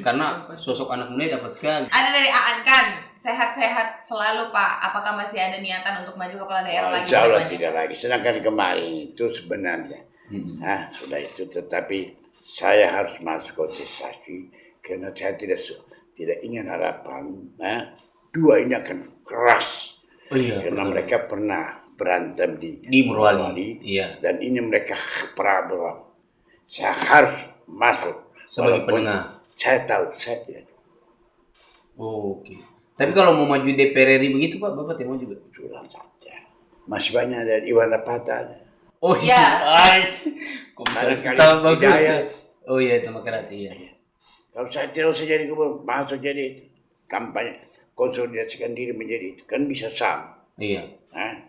Karena sosok anak muda dapat sekali. Ada dari Aan kan, sehat-sehat selalu Pak. Apakah masih ada niatan untuk maju kepala daerah lagi? Insya Allah kedepannya? tidak lagi. Sedangkan kemarin itu sebenarnya, sudah itu. Tetapi saya harus masuk kontestasi karena saya tidak ingin harapan. Dua ini akan keras. Oh iya. Karena mereka pernah berantem Di Morowali. Iya. Dan ini mereka Prabowo. Saya harus masuk Sebagai Walaupun penengah. Saya tahu, saya tidak. Oh, oke. Tapi kalau mau maju DPR RI begitu Pak, Bapak tidak mau juga? Sudah saja. Masih banyak dari Iwan Rapata ada. Oh Iya. Ais. Kok bisa Ada sekali kita maksud? Hidayat. Oh iya, sama Kerati ya. Kalau saya tidak usah jadi gubernur, masuk jadi itu. Kampanye, konsolidasikan diri menjadi itu. Kan bisa sama. Iya. Hah?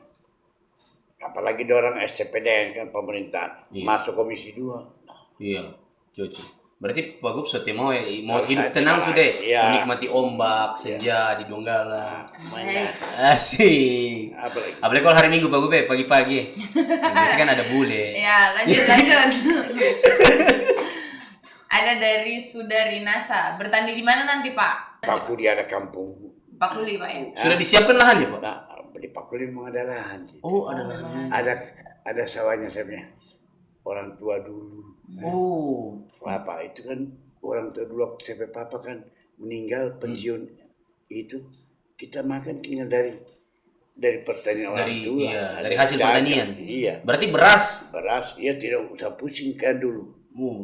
Apalagi orang SCPD kan pemerintahan. Iya. Masuk komisi 2. Iya. Cocok. Berarti Pak Gub sudah mau Kalau hidup saya tenang tidak sudah, iya. menikmati ombak, senja di Donggala. Mainnya. Asik. Apalagi. Apalagi kalau hari Minggu Pak Gub ya, pagi-pagi. Biasanya kan ada bule. Ya, lanjut. Ada dari Sudari Nasa. Bertanding di mana nanti Pak? Pak Kudi ada kampung. Pak Kuli Pak ya. Sudah disiapkan lahan ya Pak? Nah, di Pak Kudi memang ada lahan. Oh, ada lahan. Ada sawahnya saya punya. Orang tua dulu. Oh. Papa itu kan orang tua dulu waktu sampai papa kan meninggal pensiun itu kita makan tinggal dari pertanian orang Dari tua. iya, Ada dari hasil dagang, pertanian. Iya. Berarti beras. Beras ya tidak usah pusing kayak dulu.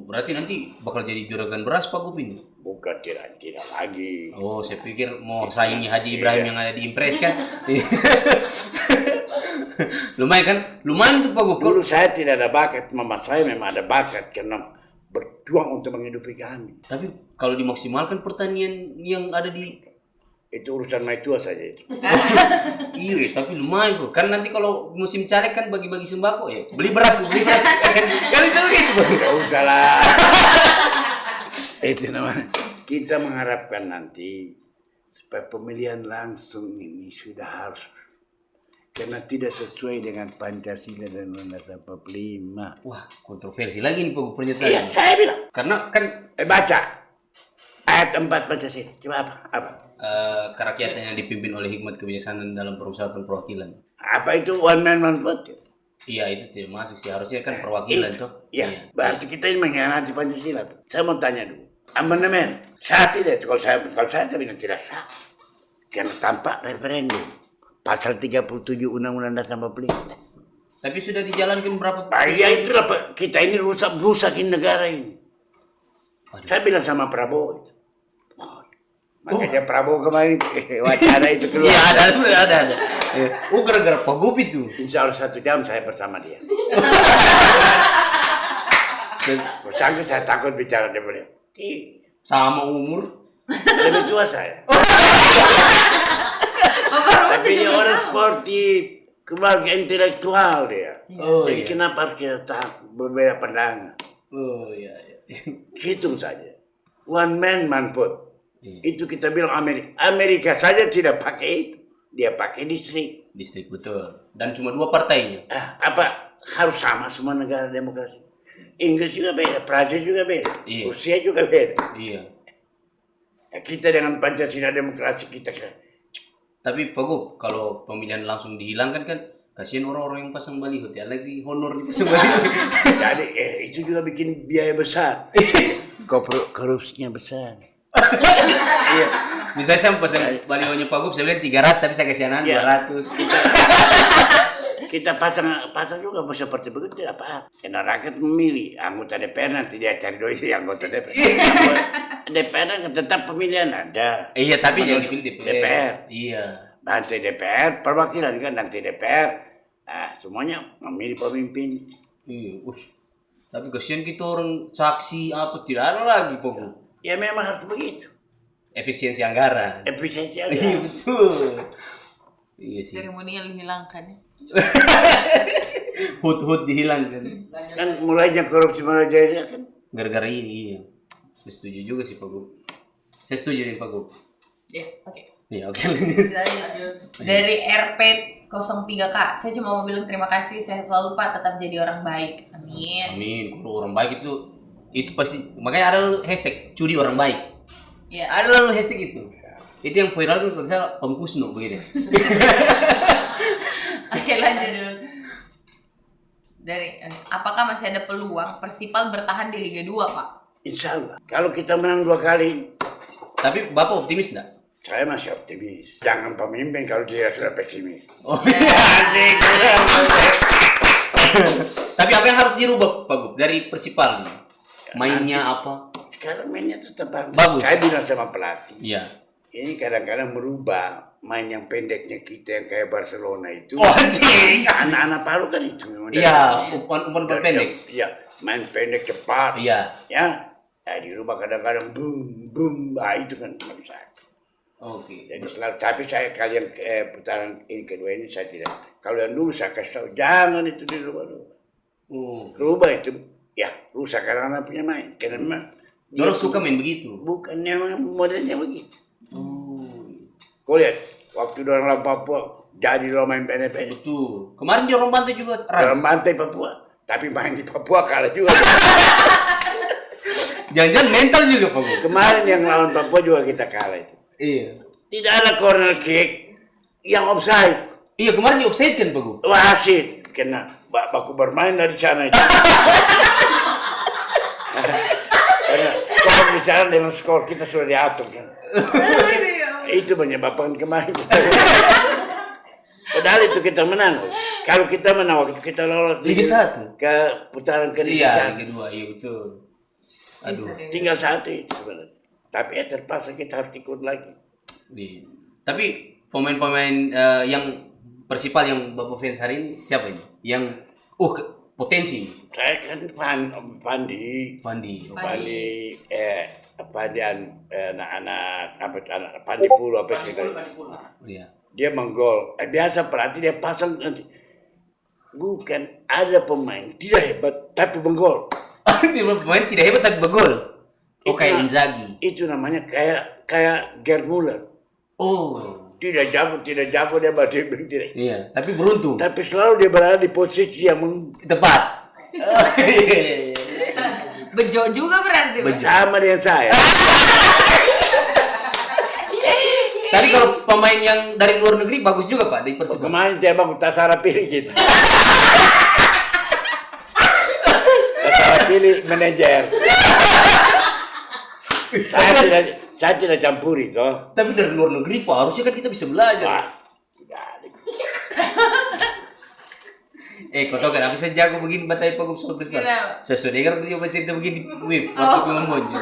Berarti nanti bakal jadi juragan beras Pak Gub ini. Bukan tidak lagi. Oh, saya pikir mau saingi Haji Ibrahim yang ada di Impres kan. Lumayan kan? Lumayan itu Pak Gub. Dulu saya tidak ada bakat, mama saya memang ada bakat karena berjuang untuk menghidupi kami. Tapi kalau dimaksimalkan pertanian yang ada di Itu urusan mai tua saja itu. iya, tapi lumayan kok. Kan nanti kalau musim caleg kan bagi-bagi sembako ya. Beli beras. Kan bisa begitu Pak. Tidak usah lah. Itu namanya. Kita mengharapkan nanti supaya pemilihan langsung ini sudah harus karena tidak sesuai dengan Pancasila dan Undang-Undang 45. Wah, kontroversi lagi nih Pak Gub pernyataan. Iya, saya bilang. Karena kan Baca ayat 4 Pancasila. Coba apa? kerakyatan yang dipimpin oleh hikmat kebijaksanaan dalam perusahaan perwakilan. Apa itu one man one vote? Iya, itu tidak masuk sih. Harusnya kan perwakilan tuh. Iya, berarti kita ini mengkhianati Pancasila tuh. Saya mau tanya dulu. Amandemen sah tidak? Kalau saya bilang tidak sah. Karena tanpa referendum. Pasal 37 Undang-Undang Dasar 45. Tapi sudah dijalankan berapa? Ya itulah Pak. Kita ini rusakin negara ini. Waduh. Saya bilang sama Prabowo. Makanya Prabowo kemarin wacana itu keluar. Iya, ada. Gara-gara Pak Gub itu. Insya Allah 1 jam saya bersama dia. Sangka saya takut bicara dengan beliau. Sama umur. Lebih tua saya. Tapi dia orang sportif, keluarga intelektual dia. Oh, Jadi iya. kenapa harus kita berbeda pandangan? Oh iya. Hitung saja. One man one vote. Iya. Itu kita bilang Amerika. Amerika saja tidak pakai itu. Dia pakai distrik. Distrik betul. Dan cuma 2 partainya. Apa harus sama semua negara demokrasi? Inggris juga beda, Prancis juga beda, Iya. Rusia juga beda. Iya. Ya, kita dengan Pancasila demokrasi kita Tapi Pak Gub, kalau pemilihan langsung dihilangkan kan kasihan orang-orang yang pasang baliho. Tiada lagi honor di pasang baliho. jadi itu juga bikin biaya besar. Korupsinya besar. Iya. Misalnya saya pasang balihonya Pak Gub, saya bilang 300 tapi saya kasih anak Iya. 200. Kita pasang juga seperti begitu tidak apa. Karena rakyat memilih anggota DPR nanti dia cari doi anggota DPR. DPR kan tetap pemilihan ada. Iya, tapi yang Menurut dipilih DPR. Iya. Nanti DPR perwakilan kan nanti DPR. Semuanya memilih pemimpin. Iya, wih. Tapi kasihan kita orang saksi apa tidak ada lagi pokoknya. Ya memang harus begitu. Efisiensi anggaran. Efisiensi Iya aja. betul. Iya sih. Seremonial dihilangkan. Hut dihilangkan. Kan mulainya korupsi Marajaya kan. Gara-gara ini iya. Saya setuju juga sih Pak Gub. Saya setuju nih Pak Gub. Ya, oke. Iya oke lanjut. Kita lanjut. Dari RP 03K, saya cuma mau bilang terima kasih, sehat selalu Pak, tetap jadi orang baik. Amin. Amin. Kalau orang baik itu pasti makanya ada hashtag cudi orang baik. Ya. Ada lalu hashtag itu. Itu yang viral kan kalau saya pemkusno begini. Oke, lanjut dulu. Dari apakah masih ada peluang Persipal bertahan di Liga 2, Pak? Insya Allah. Kalau kita menang 2 kali, Tapi Bapak optimis enggak? saya masih optimis. Jangan pemimpin kalau dia sudah pesimis. Oh iya asik. Tapi apa yang harus dirubah Pak Gub dari Persipal nih? Mainnya apa? Sekarang mainnya tetap bagus. Bagus. Saya bilang sama pelatih. Iya. Ini kadang-kadang merubah main yang pendeknya kita yang kayak Barcelona itu. Oh sih. Anak-anak Palu kan itu memang. Iya, umpan pendek. Iya, main pendek cepat. Iya. Ya, dirubah kadang-kadang boom boom. Itu kan menurut saya. Oke. Jadi selalu, tapi saya kalian putaran ini kedua ini saya tidak. Kalau yang dulu saya kasih tahu jangan itu dirubah-rubah. Rubah itu ya rusak karena anak punya main. Karena memang Orang suka main begitu. bukannya modelnya begitu. Kau lihat waktu orang lawan Papua jadi orang main pendek-pendek. Betul. Kemarin di orang Bantai juga Orang Rans. bantai Papua, tapi main di Papua kalah juga. Jangan-jangan mental juga Pak Gub. Kemarin yang lawan Papua juga kita kalah itu. Iya. Tidak ada corner kick yang offside. Iya kemarin di offside kan Pak Gub. Wasit kena baku bermain dari sana itu. Karena skor di sana dengan skor kita sudah diatur kan. Itu menyebabkan kemarin kita. Padahal itu kita menang. Kalau kita menang waktu kita lolos Liga 1 ke putaran ke Liga Iya, 1. kedua, iya betul. Aduh. Tinggal 1 itu sebenarnya. Tapi ya terpaksa kita harus ikut lagi. Iya. Tapi pemain-pemain yang Persipal yang Bapak fans hari ini siapa ini? Yang potensi. Saya kan Pandi, Fandi. anak-anak Pandi Pulu apa sih kali. Iya. Dia menggol. Biasa pelatih dia pasang nanti. Bukan ada pemain tidak hebat tapi menggol. Pemain tidak hebat tapi begol. Oh kayak Inzaghi. Itu namanya kayak Gerd Müller. Oh. Tidak jago dia berarti tidak. Iya, tapi beruntung. Tapi selalu dia berada di posisi yang Tepat. Bejo juga berarti. Pak? sama dengan saya. Tapi kalau pemain yang dari luar negeri bagus juga Pak di Persipal. Kemarin dia bagus Tasara pilih gitu. Tasara pilih manajer. Saya tidak campuri toh. Tapi dari luar negeri Pak, harusnya kan kita bisa belajar. Wah, tidak ada. Kau tahu kan, saya jago begini batai Pak Gub soal Persipal. Kenapa? Saya sudah dengar dia bercerita begini, wih, waktu ngomong.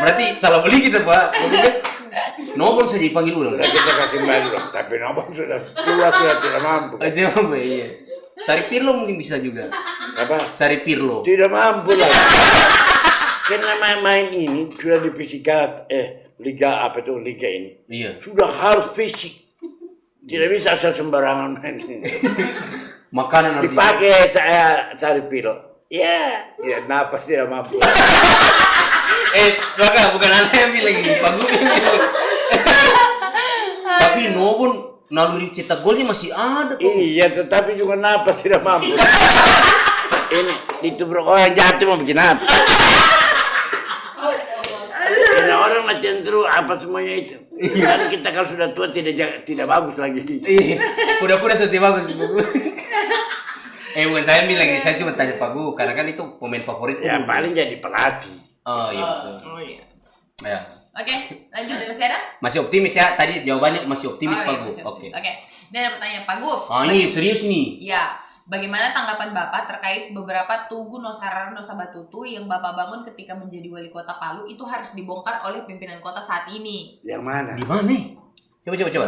Berarti salah beli kita Pak. Nobon saja dipanggil ulang. Sudah kita kasih balik dong, tapi Nobon sudah tidak mampu. Aja apa iya. Sari Pirlo mungkin bisa juga. Apa? Sari Pirlo. Tidak mampu lah. Karena main ini sudah di fisika liga apa itu liga ini. Iya. Sudah harus fisik. Tidak bisa asal sembarangan main ini. Makanan harus Dipakai saya cari pilo. Ya, tidak napas tidak mampu. Maka bukan anak yang bilang ini, Pak Gub yang bilang. Tapi Nobon naluri cetak golnya masih ada Pak. Iya, tetapi juga napas tidak mampu. Ini ditubruk orang jatuh mau bikin apa? Karena orang macam terus apa semuanya itu. Kan kita kalau sudah tua tidak bagus lagi. Iya, kuda-kuda sudah bagus Pak Gub. Bukan saya bilang ini, saya cuma tanya Pak Gub karena kan itu pemain favorit. Ya paling jadi pelatih. Oh iya betul. Oh iya. Ya. Oke, lanjut. Masih ada? Masih optimis ya? Tadi jawabannya masih optimis Oh, Pak iya, Gub. masih Oke. Oke. Dan ada pertanyaan Pak Gub. Ini serius nih. Ya, bagaimana tanggapan Bapak terkait beberapa Tugu Nosarana Nosa Batutu yang Bapak bangun ketika menjadi wali kota Palu itu harus dibongkar oleh pimpinan kota saat ini? Yang mana? Di mana? Coba.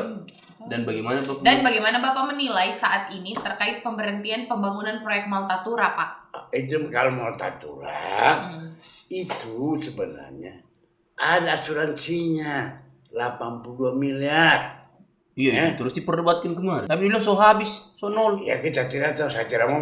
Dan bagaimana Bapak? Dan bagaimana Bapak menilai saat ini terkait pemberhentian pembangunan proyek Maltatura, Pak? Itu kalau mau tatura, itu sebenarnya ada asuransinya 82 miliar. Iya, itu terus diperdebatkan kemarin. Tapi bilang so habis, so nol. Ya kita tidak tahu, saya tidak mau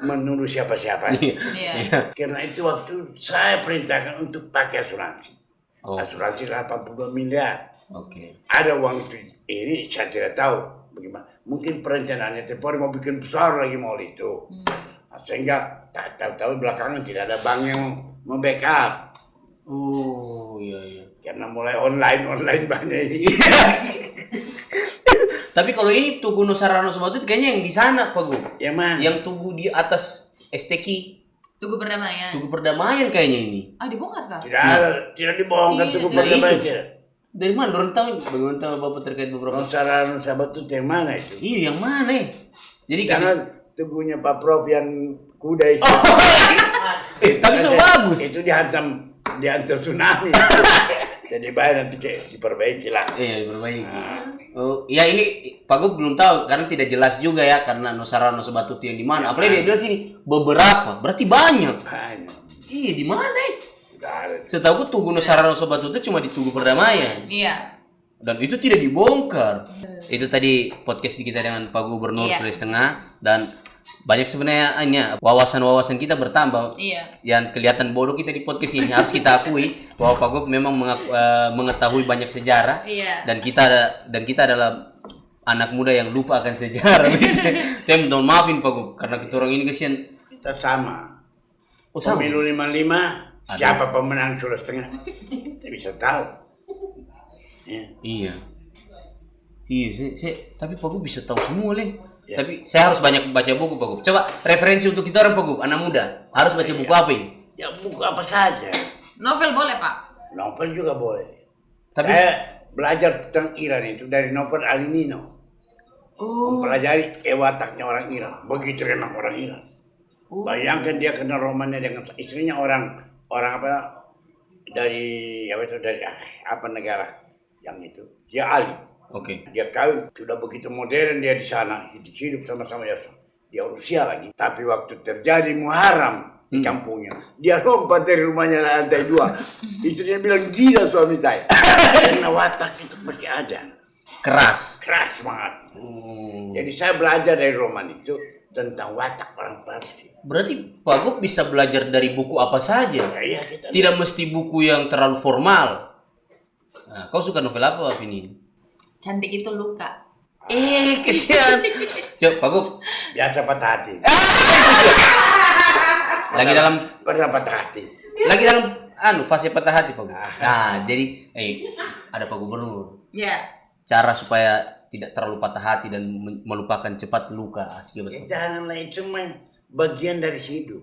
menuduh siapa-siapa. Iya. Karena itu waktu saya perintahkan untuk pakai asuransi. Oh. Asuransi 82 miliar. Oke. Ada uang itu, ini saya tidak tahu bagaimana. Mungkin perencanaannya Polri mau bikin besar lagi mall itu. Sehingga tak tahu belakangan tidak ada bank yang mau backup. Oh, iya. Karena mulai online banyak ini. Tapi kalau ini Tugu Nusarano Sobatut kayaknya yang di sana, Pak Gu. Yang mana? Yang Tugu di atas STQ. Tugu Perdamaian. Tugu Perdamaian kayaknya ini. Dibongkar kah? Tidak dibohongkan Iya, Tugu nah Perdamaian. itu. Dari mana? Dorang tahu bagaimana tahu Bapak terkait beberapa? Nusarano Sobatut yang mana itu? Iya, yang mana? Jadi Jangan tugunya Pak Prof yang kuda itu. tapi so bagus. Itu dihantam tsunami. Jadi bayar nanti diperbaiki lah. Iya, diperbaiki. Oh, ya ini Pak Gu belum tahu karena tidak jelas juga ya karena Nusarano Sobatut yang di mana. Apalagi dia bilang sini beberapa, berarti banyak. Banyak. Iya, di mana? Tidak ada. Setahu Tugu Nusarano Sobatut itu cuma di Tugu Perdamaian. Iya. Dan itu tidak dibongkar. Itu tadi podcast di kita dengan Pak Gubernur Sulawesi Tengah dan banyak sebenarnya wawasan-wawasan kita bertambah. Iya. Yang kelihatan bodoh kita di podcast ini harus kita akui bahwa Pak Gub memang mengetahui banyak sejarah. Iya. Dan kita adalah anak muda yang lupa akan sejarah. Gitu. Saya minta maafin Pak Gub karena kita orang ini kesian. Kita sama. Oh, sama. Pemilu 55 siapa pemenang Sulawesi Tengah? Kita bisa tahu. Ya. Iya. Iya, tapi Pak Gub bisa tahu semua, Le. Ya. Tapi saya harus banyak baca buku, Pak Gub. Coba referensi untuk kita orang, Pak Gub, anak muda. Harus baca buku apa ini? Ya buku apa saja. Novel boleh, Pak? Novel juga boleh. Tapi Saya belajar tentang Iran itu dari novel Alinino. Mempelajari wataknya orang Iran. Begitu memang orang Iran. Bayangkan dia kenal romannya dengan istrinya orang apa dari apa negara yang itu. Dia Ali. Oke. Dia kawin sudah begitu modern, dia di sana hidup sama-sama dia Rusia lagi. Tapi waktu terjadi Muharram di kampungnya, dia lompat dari rumahnya lantai 2. Istrinya bilang gila suami saya. Karena watak itu masih ada. Keras banget. Jadi saya belajar dari roman itu tentang watak orang Parsi. Berarti Pak Gub bisa belajar dari buku apa saja. Ya, kita Tidak mesti buku yang terlalu formal. Nah, kau suka novel apa, Vini? Cantik itu luka. Kesian. Coba Pak Gub. biasa patah hati. Lagi dalam Pernah patah hati. lagi dalam fase patah hati, Pak Gub. Nah, jadi ada Pak Gubernur. Iya. Cara supaya tidak terlalu patah hati dan melupakan cepat luka. Asik betul. Janganlah itu bagian dari hidup.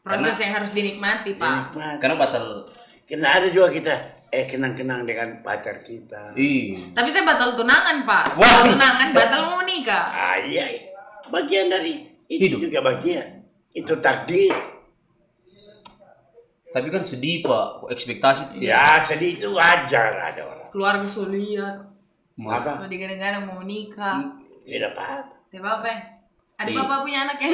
Proses yang harus dinikmati, Pak. Karena batal. Karena ada juga kita kenang-kenang dengan pacar kita. Tapi saya batal tunangan, Pak. Wah. Batal tunangan, batal mau menikah. Iya. Bagian dari itu Hidup. juga bagian. Itu takdir. Tapi kan sedih, Pak. Ekspektasi tidak. Ya, sedih itu wajar ada orang. Keluarga soliat. Apa? Kalau digadang-gadang mau menikah. Tidak apa-apa. Tidak apa-apa. Ada Iya. Bapak punya anak yang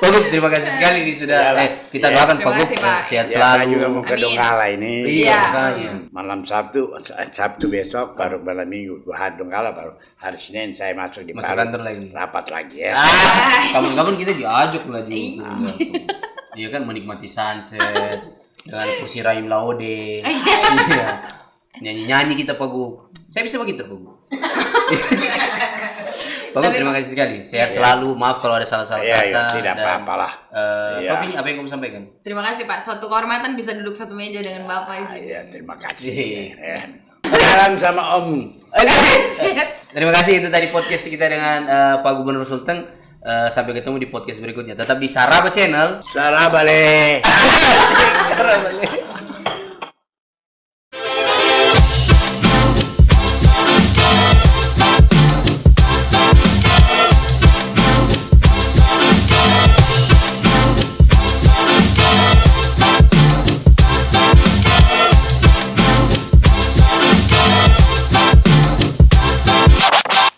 Pak Gub, terima kasih sekali nih sudah. Kita doakan Pak Gub Terima kasih, Pak. sehat Ya, selalu. saya juga mau ke Amin. Donggala ini. Iya, makanya. Malam Sabtu besok baru malam Minggu. Hari Donggala baru hari Senin saya masuk di Masuk Palu. kantor lagi. Rapat lagi ya. Kapan-kapan kita diajak lagi. Iya kan menikmati sunset dengan kursi Rahim Laude. Iya. Nyanyi-nyanyi kita Pak Gub. Saya bisa begitu Pak Gub. Pak Gub, terima kasih sekali. Sehat selalu. Maaf kalau ada salah-salah kata. Iya, tidak apa-apalah. Pak Vini, apa yang kamu sampaikan? Terima kasih, Pak. Suatu kehormatan bisa duduk satu meja dengan Bapak di sini. Iya, terima kasih. Salam sama Om. Terima kasih, itu tadi podcast kita dengan Pak Gubernur Sulteng. Sampai ketemu di podcast berikutnya. Tetap di Saraba Channel. Sarabale. Saraba.